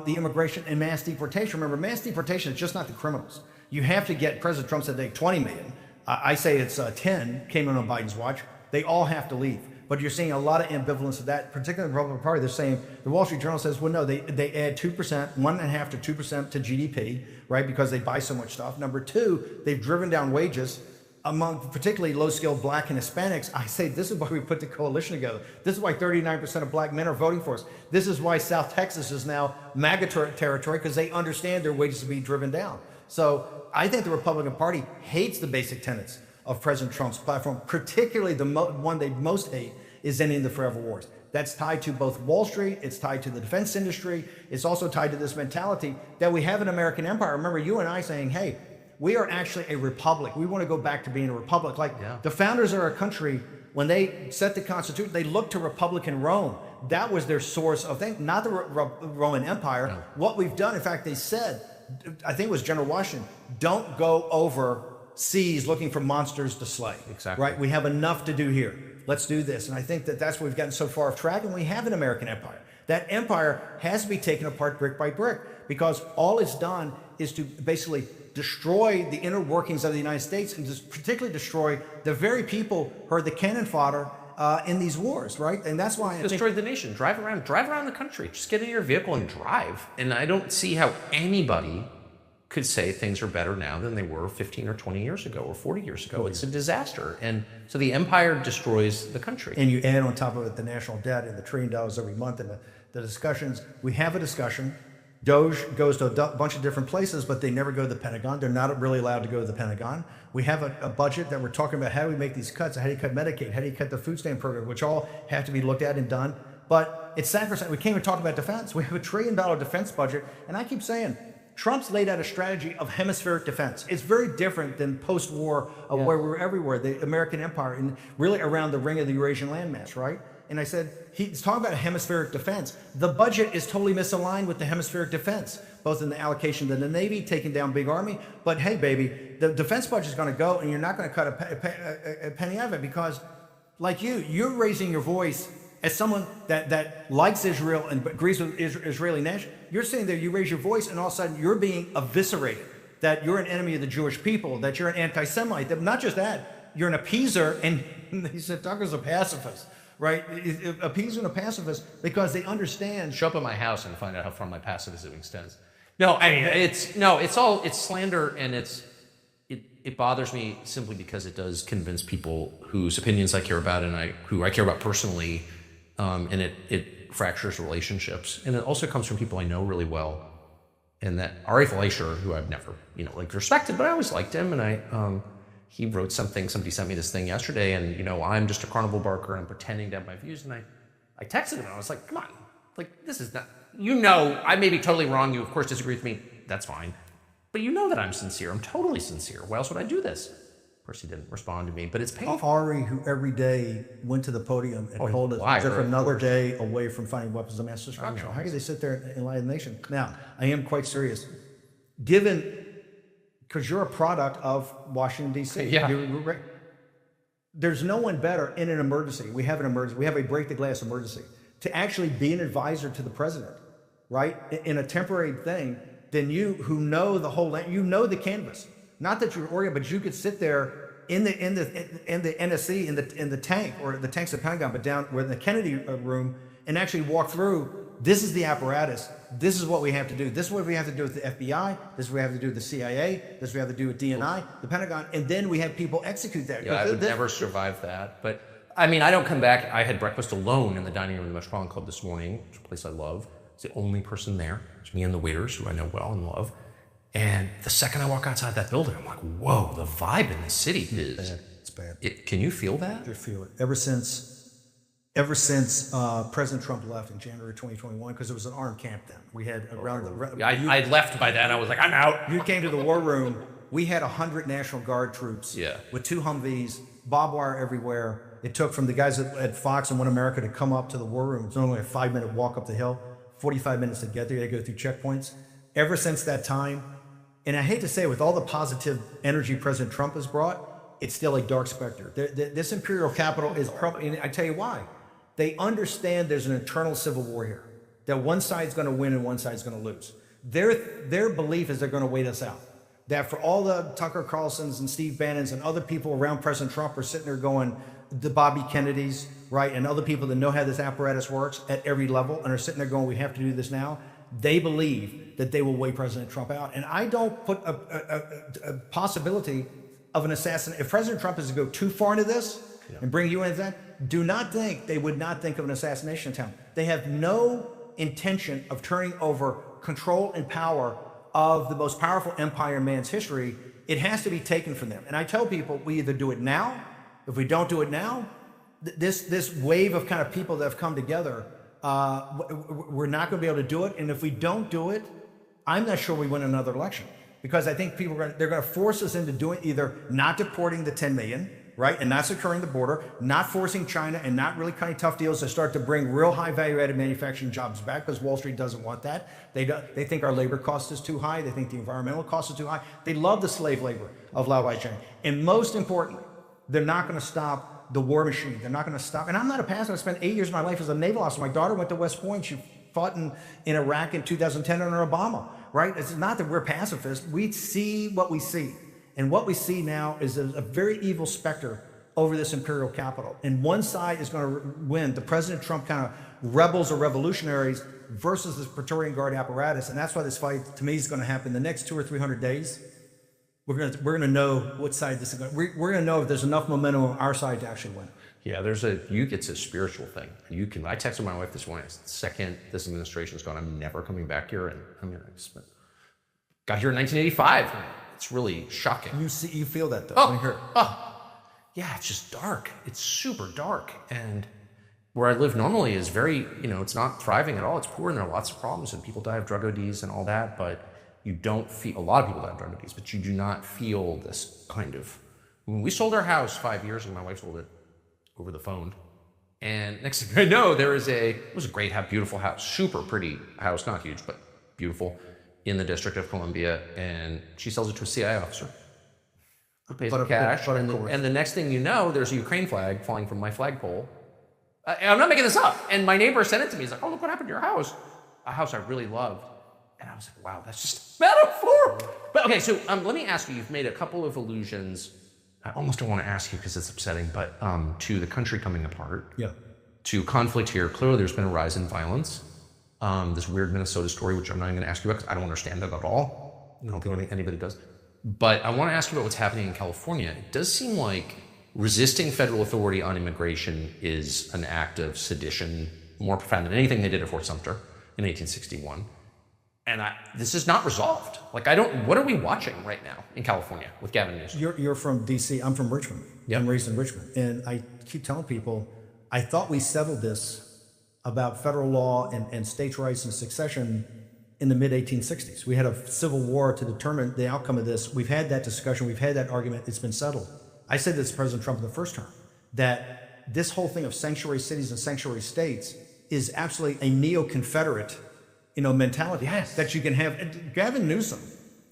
the immigration and mass deportation. Remember, mass deportation is just not the criminals. You have to get, President Trump said 20 million. I say it's 10 came in on Biden's watch. They all have to leave. But you're seeing a lot of ambivalence of that, particularly in the Republican Party. They're saying, the Wall Street Journal says, well, no, they add 2%, 1.5% to 2% to GDP, right, because they buy so much stuff. Number two, they've driven down wages among particularly low-skilled Black and Hispanics. I say this is why we put the coalition together. This is why 39% of Black men are voting for us. This is why South Texas is now MAGA territory, because they understand their wages to be driven down. So I think the Republican Party hates the basic tenets of President Trump's platform, particularly the one they most hate is ending the forever wars. That's tied to both Wall Street, it's tied to the defense industry, it's also tied to this mentality that we have an American empire. Remember you and I saying, hey, we are actually a republic. We want to go back to being a republic. The founders of our country, when they set the Constitution, they looked to Republican Rome. That was their source of things, not the Roman Empire. No. What we've done, in fact, they said, I think it was General Washington, don't go overseas looking for monsters to slay. Exactly. Right? We have enough to do here. let's do this. And I think that that's why we've gotten so far off track, and we have an American empire. That empire has to be taken apart brick by brick, because all it's done is to basically destroy the inner workings of the United States, and just particularly destroy the very people who are the cannon fodder in these wars, right? And that's why destroy the nation. Drive around the country. Just get in your vehicle and drive. And I don't see how anybody could say things are better now than they were 15 or 20 years ago or 40 years ago. It's a disaster. And so the empire destroys the country. And you add on top of it the national debt and the $1 trillion every month, and the discussions. We have a discussion. Doge goes to a bunch of different places, but they never go to the Pentagon. They're not really allowed to go to the Pentagon. We have a budget that we're talking about. How do we make these cuts? How do you cut Medicaid? How do you cut the food stamp program? Which all have to be looked at and done. But it's sacrosanct. We can't even talk about defense. We have a $1 trillion defense budget. And I keep saying, Trump's laid out a strategy of hemispheric defense. It's very different than post-war where we were everywhere, the American empire, and really around the ring of the Eurasian landmass, right? And I said, he's talking about hemispheric defense. The budget is totally misaligned with the hemispheric defense, both in the allocation to the Navy, taking down big army. But hey, baby, the defense budget is going to go, and you're not going to cut a penny out of it, because like you're raising your voice as someone that likes Israel and agrees with Israeli nation. You're sitting there, you raise your voice, and all of a sudden you're being eviscerated, that you're an enemy of the Jewish people, that you're an anti-Semite, that not just that, you're an appeaser. And he said Tucker's a pacifist. Right, appeasing a pacifist because they understand. Show up at my house and find out how far my pacifism extends. No, I mean it's slander, and it bothers me simply because it does convince people whose opinions I care about and who I care about personally, and it fractures relationships, and it also comes from people I know really well, and that Ari Fleischer, who I've never respected, but I always liked him, and he wrote something, somebody sent me this thing yesterday, and I'm just a carnival barker, and I'm pretending to have my views, and I texted him, and I was like, come on, like, this is not, I may be totally wrong, you of course disagree with me, that's fine, but that I'm sincere, I'm totally sincere, why else would I do this? Of course he didn't respond to me, but it's painful. Ari, who every day went to the podium and told us just another day away from finding weapons of mass destruction. How could they sit there and lie to the nation? Now, I am quite serious. Because you're a product of Washington, D.C. Yeah. There's no one better in an emergency. We have an emergency. We have a break-the-glass emergency to actually be an advisor to the president, right, in a temporary thing, than you, who know the whole land. You know the canvas. Not that you're oriented, but you could sit there in the NSC, in the tank, or the tanks at Pentagon, but down where in the Kennedy room, and actually walk through. This is the apparatus. This is what we have to do. This is what we have to do with the FBI. This is what we have to do with the CIA. This is what we have to do with DNI, the Pentagon, and then we have people execute that. Yeah, I would never survive that. But I mean, I don't come back. I had breakfast alone in the dining room of the Metropolitan Club this morning, which is a place I love. It's the only person there. It's me and the waiters, who I know well and love. And the second I walk outside that building, I'm like, whoa, the vibe in the city is bad. It's bad. Can you feel that? I feel it. Ever since President Trump left in January 2021, because it was an armed camp then. We had around I left by then. I was like, I'm out. You came to the war room. We had 100 National Guard troops with 2 Humvees, barbed wire everywhere. It took from the guys at Fox and One America to come up to the war room. It's only a 5-minute walk up the hill, 45 minutes to get there. They go through checkpoints. Ever since that time, and I hate to say, with all the positive energy President Trump has brought, it's still a dark specter. This imperial capital is probably, and I tell you why. They understand there's an internal civil war here, that one side's going to win and one side's going to lose. Their belief is they're going to wait us out. That for all the Tucker Carlsons and Steve Bannons and other people around President Trump are sitting there going, the Bobby Kennedys, right, and other people that know how this apparatus works at every level and are sitting there going, we have to do this now. They believe that they will wait President Trump out. And I don't put a possibility of an assassination. If President Trump is to go too far into this and bring you into that, they would not think of an assassination attempt. They have no intention of turning over control and power of the most powerful empire in man's history. It has to be taken from them. And I tell people, we either do it now. If we don't do it now, this wave of kind of people that have come together, we're not going to be able to do it. And if we don't do it, I'm not sure we win another election, because I think they're going to force us into doing either not deporting the 10 million, right, and not securing the border, not forcing China, and not really cutting tough deals to start to bring real high value-added manufacturing jobs back, because Wall Street doesn't want that. They think our labor cost is too high. They think the environmental cost is too high. They love the slave labor of law by China. And most importantly, they're not going to stop the war machine. They're not going to stop. And I'm not a pacifist. I spent 8 years of my life as a naval officer. My daughter went to West Point. She fought in Iraq in 2010 under Obama, right? It's not that we're pacifists. We see what we see. And what we see now is a very evil specter over this imperial capital. And one side is going to win, the President Trump kind of rebels or revolutionaries versus this Praetorian Guard apparatus. And that's why this fight, to me, is going to happen the next 200 or 300 days. We're going to know what side this is going. We're going to know if there's enough momentum on our side to actually win. Yeah, it's a spiritual thing. I texted my wife this morning. The second this administration's gone, I'm never coming back here. And I got here in 1985. It's really shocking. You feel that though. Yeah, it's just dark. It's super dark. And where I live normally is very, it's not thriving at all. It's poor and there are lots of problems and people die of drug ODs and all that, but you don't feel, a lot of people die of drug ODs, but you do not feel this kind of, when we sold our house 5 years ago, my wife sold it over the phone. And next thing I know, it was a great house, beautiful house, super pretty house, not huge, but beautiful, in the District of Columbia. And she sells it to a CIA officer who pays in cash. And the next thing you know, there's a Ukraine flag falling from my flagpole. I'm not making this up. And my neighbor sent it to me. He's like, oh, look what happened to your house. A house I really loved. And I was like, wow, that's just a metaphor. But okay, so let me ask you, you've made a couple of allusions. I almost don't want to ask you because it's upsetting, but to the country coming apart. Yeah. To conflict here. Clearly there's been a rise in violence. This weird Minnesota story, which I'm not even going to ask you about because I don't understand it at all. I don't think anybody does. But I want to ask you about what's happening in California. It does seem like resisting federal authority on immigration is an act of sedition more profound than anything they did at Fort Sumter in 1861. And this is not resolved. What are we watching right now in California with Gavin Newsom? You're from D.C., I'm from Richmond. Yep. I'm raised in Richmond. And I keep telling people, I thought we settled this about federal law and states' rights and succession in the mid-1860s. We had a civil war to determine the outcome of this. We've had that discussion. We've had that argument. It's been settled. I said this to President Trump in the first term, that this whole thing of sanctuary cities and sanctuary states is absolutely a neo-Confederate, mentality. Yes. That you can have. Gavin Newsom,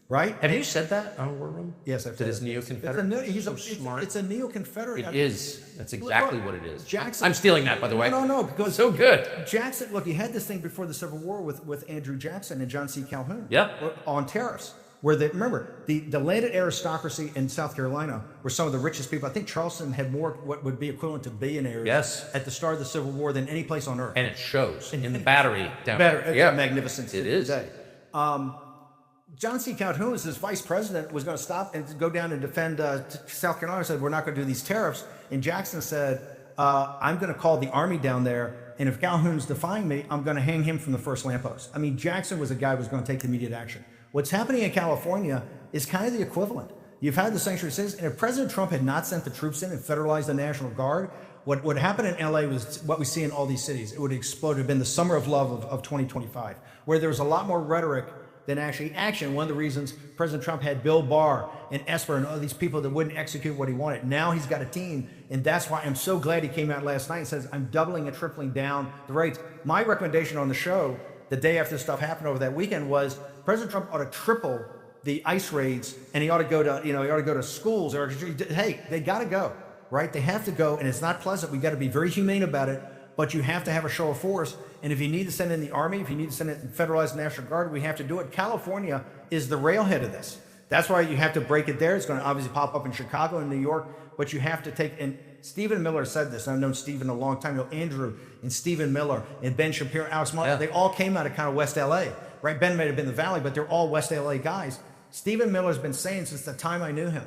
right? Have you said that on War Room? Yes, I've said said it's neo-Confederate. He's so smart. It's a neo-Confederate. It is. That's exactly what it is. Jackson. I'm stealing that, by the way. No, because so good. Jackson. Look, you had this thing before the Civil War with Andrew Jackson and John C. Calhoun. Yep. On tariffs, where remember the landed aristocracy in South Carolina were some of the richest people. I think Charleston had more what would be equivalent to billionaires. Yes. At the start of the Civil War than any place on earth. And it shows in the Battery down It's a magnificent it is. Day. John C. Calhoun, as his vice president, was going to stop and go down and defend South Carolina. Said, we're not going to do these tariffs. And Jackson said, I'm going to call the army down there, and if Calhoun's defying me, I'm going to hang him from the first lamppost. I mean, Jackson was a guy who was going to take immediate action. What's happening in California is kind of the equivalent. You've had the sanctuary cities, and if President Trump had not sent the troops in and federalized the National Guard, what happened in LA was what we see in all these cities. It would explode. It would have been the summer of love of 2025, where there was a lot more rhetoric than actually action. One of the reasons President Trump had Bill Barr and Esper and all these people that wouldn't execute what he wanted. Now he's got a team, and that's why I'm so glad he came out last night and says, I'm doubling and tripling down the rates. My recommendation on the show the day after this stuff happened over that weekend was President Trump ought to triple the ICE raids, and he ought to go to, he ought to go to schools. Hey, they got to go, right? They have to go, and it's not pleasant. We got to be very humane about it, but you have to have a show of force. And if you need to send in the Army, if you need to send in federalized National Guard, we have to do it. California is the railhead of this. That's why you have to break it there. It's going to obviously pop up in Chicago and New York, but you have to take, and Stephen Miller said this, and I've known Stephen a long time, Andrew and Stephen Miller and Ben Shapiro, Alex Martin, They all came out of kind of West LA, right? Ben may have been the Valley, but they're all West LA guys. Stephen Miller's been saying since the time I knew him,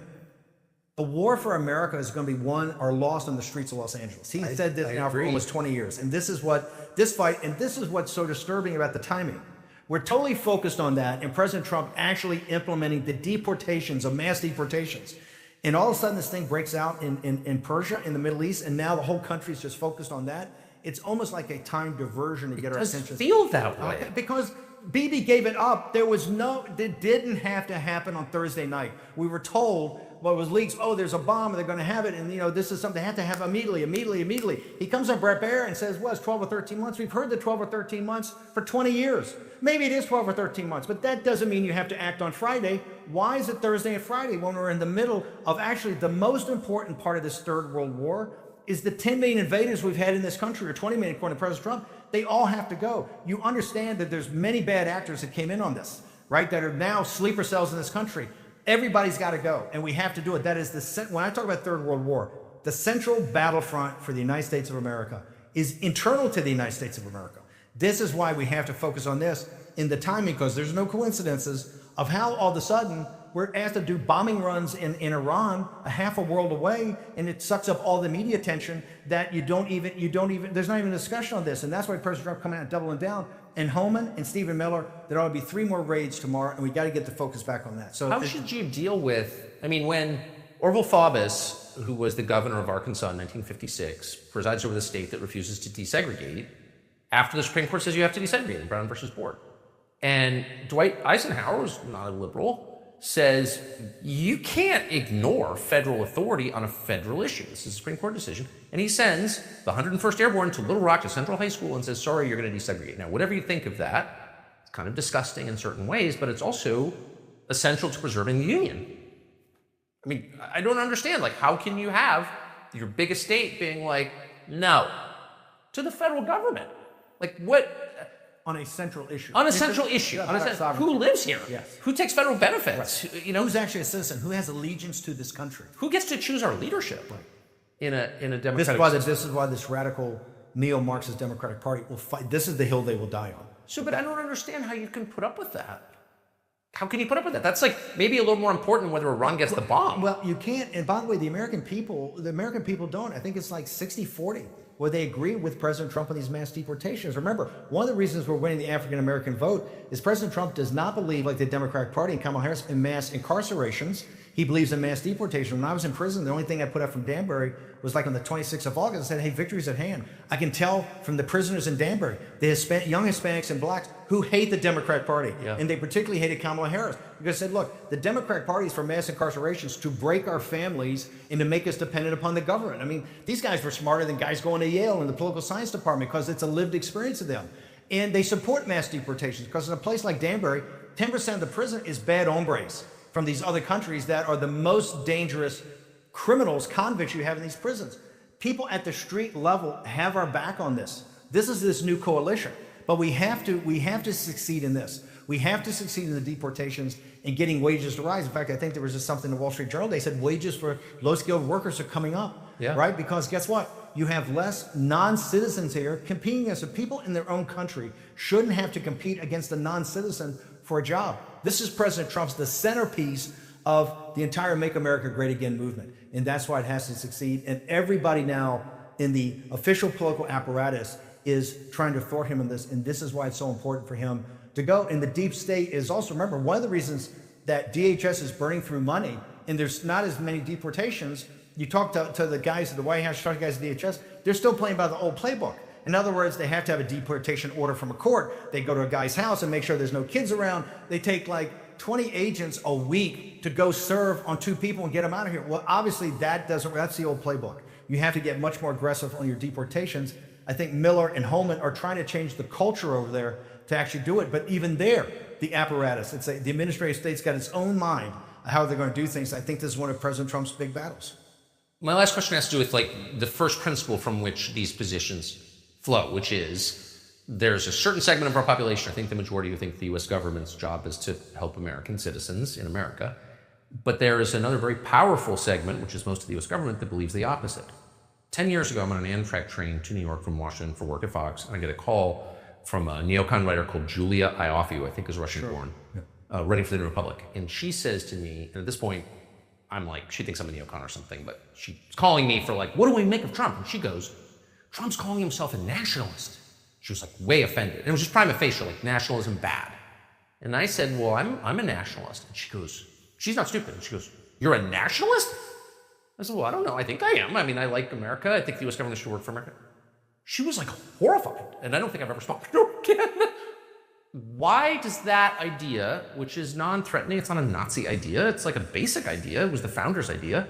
the war for America is going to be won or lost on the streets of Los Angeles. He said this now for almost 20 years. And this is what this fight, and this is what's so disturbing about the timing. We're totally focused on that, and President Trump actually implementing the deportations of mass deportations. And all of a sudden, this thing breaks out in Persia, in the Middle East, and now the whole country is just focused on that. It's almost like a time diversion to get our attention. It does feel that way. Because Bibi gave it up. It didn't have to happen on Thursday night. We were told, well, it was leaks, there's a bomb, and they're going to have it, and this is something they have to have immediately. He comes on Brett Baier and says, well, it's 12 or 13 months. We've heard the 12 or 13 months for 20 years. Maybe it is 12 or 13 months, but that doesn't mean you have to act on Friday. Why is it Thursday and Friday when we're in the middle of actually the most important part of this Third World War? is the 10 million invaders we've had in this country, or 20 million according to President Trump. They all have to go. You understand that there's many bad actors that came in on this, right? That are now sleeper cells in this country. Everybody's got to go, and we have to do it. That is when I talk about Third World War, the central battlefront for the United States of America is internal to the United States of America. This is why we have to focus on this in the timing, because there's no coincidences of how all of a sudden we're asked to do bombing runs in Iran, a half a world away, and it sucks up all the media attention that you don't even, there's not even a discussion on this. And that's why President Trump coming out and doubling down. And Homan and Stephen Miller, there ought to be 3 more raids tomorrow, and we got to get the focus back on that. So how should you deal with, I mean, when Orville Faubus, who was the governor of Arkansas in 1956, presides over the state that refuses to desegregate, after the Supreme Court says you have to desegregate in Brown versus Board. And Dwight Eisenhower, who's not a liberal, says you can't ignore federal authority on a federal issue. This is a Supreme Court decision. And he sends the 101st Airborne to Little Rock, to Central High School, and says, sorry, you're going to desegregate. Now, whatever you think of that, it's kind of disgusting in certain ways, but it's also essential to preserving the Union. I mean, I don't understand. Like, how can you have your biggest state being like, no, to the federal government? Like, what? On a central issue. On a central issue. Yeah, who lives here? Yes. Who takes federal benefits? Right. You know, who's actually a citizen? Who has allegiance to this country? Who gets to choose our leadership? Right. In a democratic This is why this radical neo-Marxist Democratic Party will fight. This is the hill they will die on. So, but I don't understand how you can put up with that. How can you put up with that? That's like maybe a little more important whether Iran gets the bomb. Well, you can't. And by the way, the American people don't. I think it's like 60-40, where they agree with President Trump on these mass deportations. Remember, one of the reasons we're winning the African-American vote is President Trump does not believe, like the Democratic Party and Kamala Harris, in mass incarcerations. He believes in mass deportation. When I was in prison, the only thing I put up from Danbury was like on the 26th of August. I said, hey, victory's at hand. I can tell from the prisoners in Danbury, the young Hispanics and blacks who hate the Democratic Party. Yeah. And they particularly hated Kamala Harris. Because they said, look, the Democratic Party is for mass incarcerations to break our families and to make us dependent upon the government. I mean, these guys were smarter than guys going to Yale in the political science department because it's a lived experience of them. And they support mass deportations because in a place like Danbury, 10% of the prison is bad hombres from these other countries that are the most dangerous criminals, convicts you have in these prisons. People at the street level have our back on this. This is this new coalition. But we have to succeed in this. We have to succeed in the deportations and getting wages to rise. In fact, I think there was just something in the Wall Street Journal. They said wages for low-skilled workers are coming up, right? Because guess what? You have less non-citizens here competing against the people in their own country shouldn't have to compete against a non-citizen for a job. This is President Trump's the centerpiece of the entire Make America Great Again movement. And that's why it has to succeed. And everybody now in the official political apparatus is trying to thwart him in this. And this is why it's so important for him to go. And the deep state is also, remember, one of the reasons that DHS is burning through money and there's not as many deportations. You talk to the guys at the White House, you talk to the guys at DHS, they're still playing by the old playbook. In other words, they have to have a deportation order from a court. They go to a guy's house and make sure there's no kids around. They take like 20 agents a week to go serve on 2 people and get them out of here. Well, obviously that's the old playbook. You have to get much more aggressive on your deportations. I think Miller and Homan are trying to change the culture over there to actually do it. But even there, the apparatus, the administrative state's got its own mind of how they're going to do things. I think this is one of President Trump's big battles. My last question has to do with like the first principle from which these positions flow, which is there's a certain segment of our population, I think the majority who think the U.S. government's job is to help American citizens in America. But there is another very powerful segment, which is most of the U.S. government, that believes the opposite. 10 years ago, I'm on an Amtrak train to New York from Washington for work at Fox, and I get a call from a neocon writer called Julia Ioffe, I think is Russian-born, writing for the New Republic. And she says to me, and at this point, I'm like, she thinks I'm a neocon or something, but she's calling me for like, what do we make of Trump? And she goes, Trump's calling himself a nationalist. She was like way offended. And it was just prima facie, like nationalism bad. And I said, well, I'm a nationalist. And she goes, she's not stupid. And she goes, you're a nationalist? I said, well, I don't know. I think I am. I mean, I like America. I think the U.S. government should work for America. She was like horrified. And I don't think I've ever spoken to her again. Why does that idea, which is non-threatening, it's not a Nazi idea, it's like a basic idea, it was the founder's idea,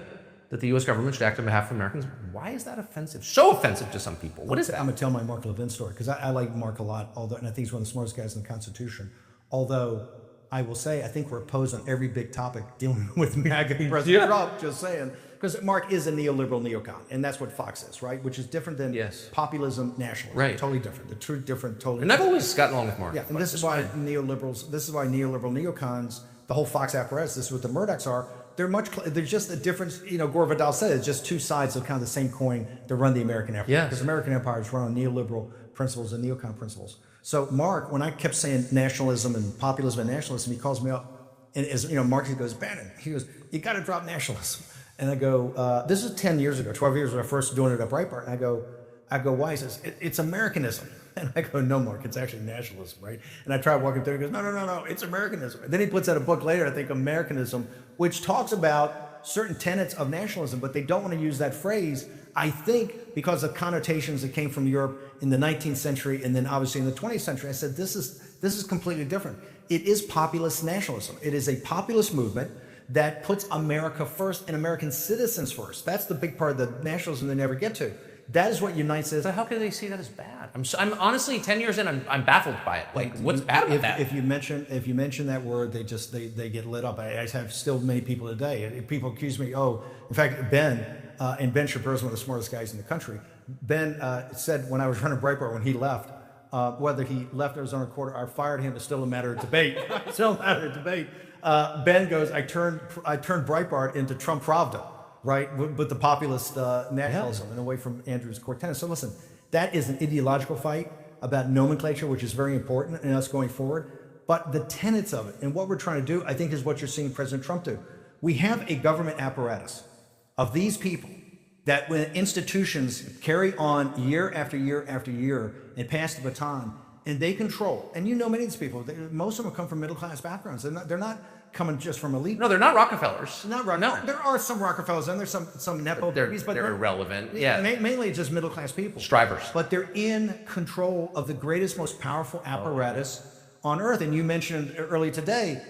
that the U.S. government should act on behalf of Americans, why is that offensive? So offensive to some people. What is that? I'm going to tell my Mark Levin story, because I like Mark a lot, and I think he's one of the smartest guys in the Constitution. Although, I will say, I think we're opposed on every big topic dealing with MAGA President Trump, just saying. because Mark is a neoliberal neocon, and that's what Fox is, right? Which is different than populism, nationalism. Right. Totally different. The two different, totally. And I've always gotten along with Mark. Yeah, and this is why neoliberals. This is why neoliberal neocons, the whole Fox apparatus. This is what the Murdochs are. There's just a difference. Gore Vidal said it's just two sides of kind of the same coin that run the American empire. Yes. Because American empire is run on neoliberal principles and neocon principles. So Mark, when I kept saying nationalism and populism and nationalism, he calls me up, and Mark, he goes, Bannon, he goes, you got to drop nationalism. And I go, this is 10 years ago, 12 years when I first doing it at Breitbart. And I go, why? He says, it's Americanism. And I go, no, Mark, it's actually nationalism, right? And I try walking through, he goes, no, it's Americanism. And then he puts out a book later, I think, Americanism, which talks about certain tenets of nationalism, but they don't want to use that phrase, I think, because of connotations that came from Europe in the 19th century and then obviously in the 20th century. I said, this is completely different. It is populist nationalism. It is a populist movement that puts America first and American citizens first. That's the big part of the nationalism they never get to. That is what unites us. So how can they see that as bad? I'm honestly 10 years in. I'm baffled by it. Like, what's bad about that? If you mention that word, they get lit up. I have still many people today. People accuse me. Oh, in fact, Ben Shapiro is one of the smartest guys in the country. Ben said when I was running Breitbart, when he left, whether he left Arizona Quarter or fired him is still a matter of debate. Still a matter of debate. Ben goes, I turned Breitbart into Trump Pravda. Right, with the populist nationalism and away from Andrew's core tenets. So listen, that is an ideological fight about nomenclature, which is very important in us going forward. But the tenets of it and what we're trying to do, I think, is what you're seeing President Trump do. We have a government apparatus of these people that when institutions carry on year after year after year and pass the baton, and they control. And many of these people, most of them come from middle-class backgrounds. They're not coming just from elite. No, they're not Rockefellers. Not Rockefellers. No. There are some Rockefellers and there's some Nepo babies, but they're irrelevant. Yeah. Mainly just middle-class people. Strivers. But they're in control of the greatest, most powerful apparatus on earth. And you mentioned earlier today,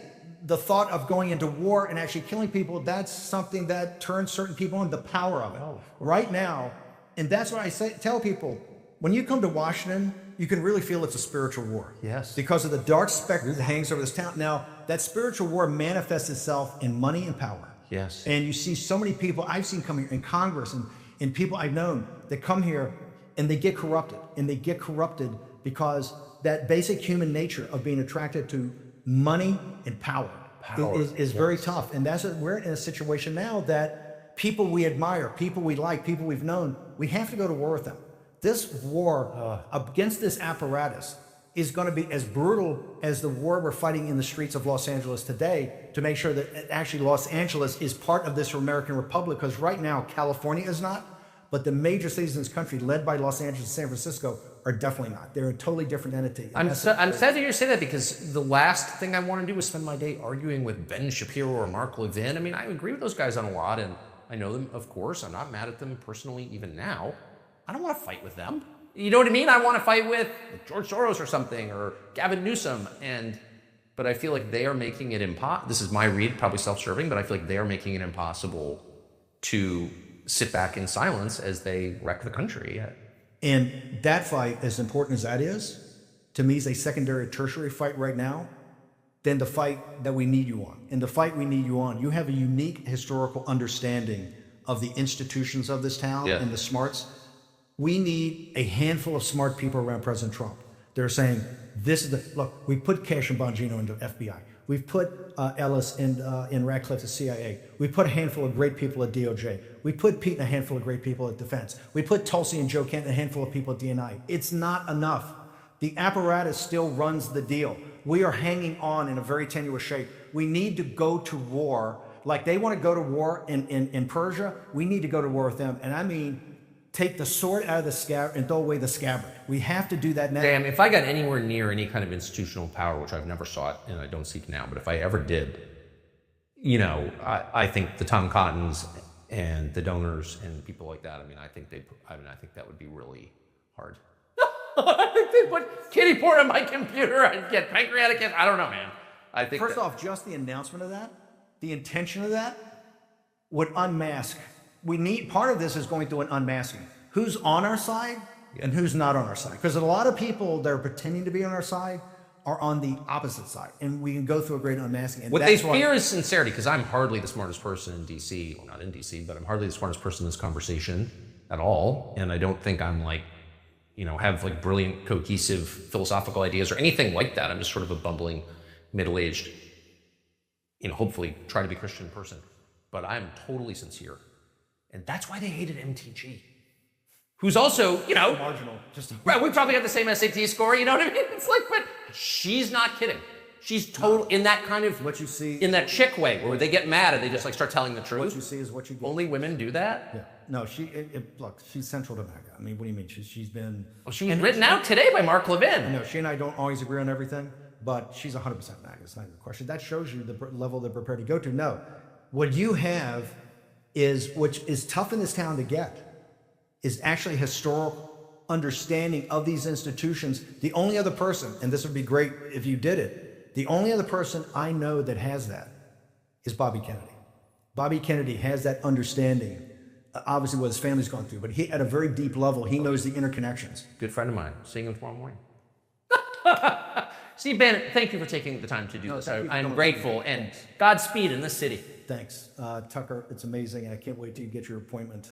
the thought of going into war and actually killing people, that's something that turns certain people on, the power of it. Right now, and that's what I tell people, when you come to Washington, you can really feel it's a spiritual war. Yes. Because of the dark specter that hangs over this town. Now, that spiritual war manifests itself in money and power. Yes. And you see so many people I've seen come here in Congress and people I've known that come here and they get corrupted. And they get corrupted because that basic human nature of being attracted to money and power is very tough. And we're in a situation now that people we admire, people we like, people we've known, we have to go to war with them. This war against this apparatus is going to be as brutal as the war we're fighting in the streets of Los Angeles today to make sure that actually Los Angeles is part of this American Republic, because right now California is not, but the major cities in this country led by Los Angeles and San Francisco are definitely not. They're a totally different entity. I'm sad to hear you say that, because the last thing I want to do is spend my day arguing with Ben Shapiro or Mark Levin. I mean, I agree with those guys on a lot, and I know them, of course. I'm not mad at them personally even now. I don't want to fight with them. You know what I mean? I want to fight with George Soros or something, or Gavin Newsom. But I feel like they are making it impossible. This is my read, probably self-serving, but I feel like they are making it impossible to sit back in silence as they wreck the country. And that fight, as important as that is, to me is a secondary, tertiary fight right now, than the fight that we need you on. And the fight we need you on, you have a unique historical understanding of the institutions of this town and the smarts. We need a handful of smart people around President Trump. They're saying, look, we put Cash and Bongino into FBI. We've put Ellis and Ratcliffe at CIA. We put a handful of great people at DOJ. We put Pete and a handful of great people at Defense. We put Tulsi and Joe Kent and a handful of people at DNI. It's not enough. The apparatus still runs the deal. We are hanging on in a very tenuous shape. We need to go to war. Like they want to go to war in Persia, we need to go to war with them. And I mean, take the sword out of the scabbard and throw away the scabbard. We have to do that now. Damn, if I got anywhere near any kind of institutional power, which I've never sought and I don't seek now, but if I ever did, I think the Tom Cottons and the donors and people like that, I think that would be really hard. I think they put kitty porn on my computer, I'd get pancreatic cancer. I don't know, man. I think First off, just the announcement of that, the intention of that would unmask. Part of this is going through an unmasking. Who's on our side and who's not on our side? Because a lot of people that are pretending to be on our side are on the opposite side, and we can go through a great unmasking. And What they that's why- fear is sincerity, because I'm hardly the smartest person in DC, well, not in DC, but I'm hardly the smartest person in this conversation at all. And I don't think I'm like, have like brilliant, cohesive philosophical ideas or anything like that. I'm just sort of a bumbling, middle-aged, hopefully try to be Christian person. But I'm totally sincere. And that's why they hated MTG. Who's also, marginal. Right, we probably got the same SAT score, you know what I mean? It's like, but she's not kidding. She's total in that kind of what you see in that chick way where they get mad and they just like start telling the truth. What you see is what you get. Only women do that? Yeah. No, look, she's central to MAGA. I mean, what do you mean? She's been. Well, she was written out today by Mark Levin. No, she and I don't always agree on everything, but she's 100% MAGA. It's not even a question. That shows you the level they're prepared to go to. No, what you have is, which is tough in this town to get, is actually historical understanding of these institutions. The only other person, and this would be great if you did it, the only other person I know that has that is Bobby Kennedy. Bobby Kennedy has that understanding, obviously what his family's gone through, but he, at a very deep level, he knows the interconnections. Good friend of mine. Seeing him tomorrow morning. Steve Bannon, thank you for taking the time to do this. I'm grateful, and Godspeed in this city. Thanks. Tucker, it's amazing, and I can't wait till you get your appointment.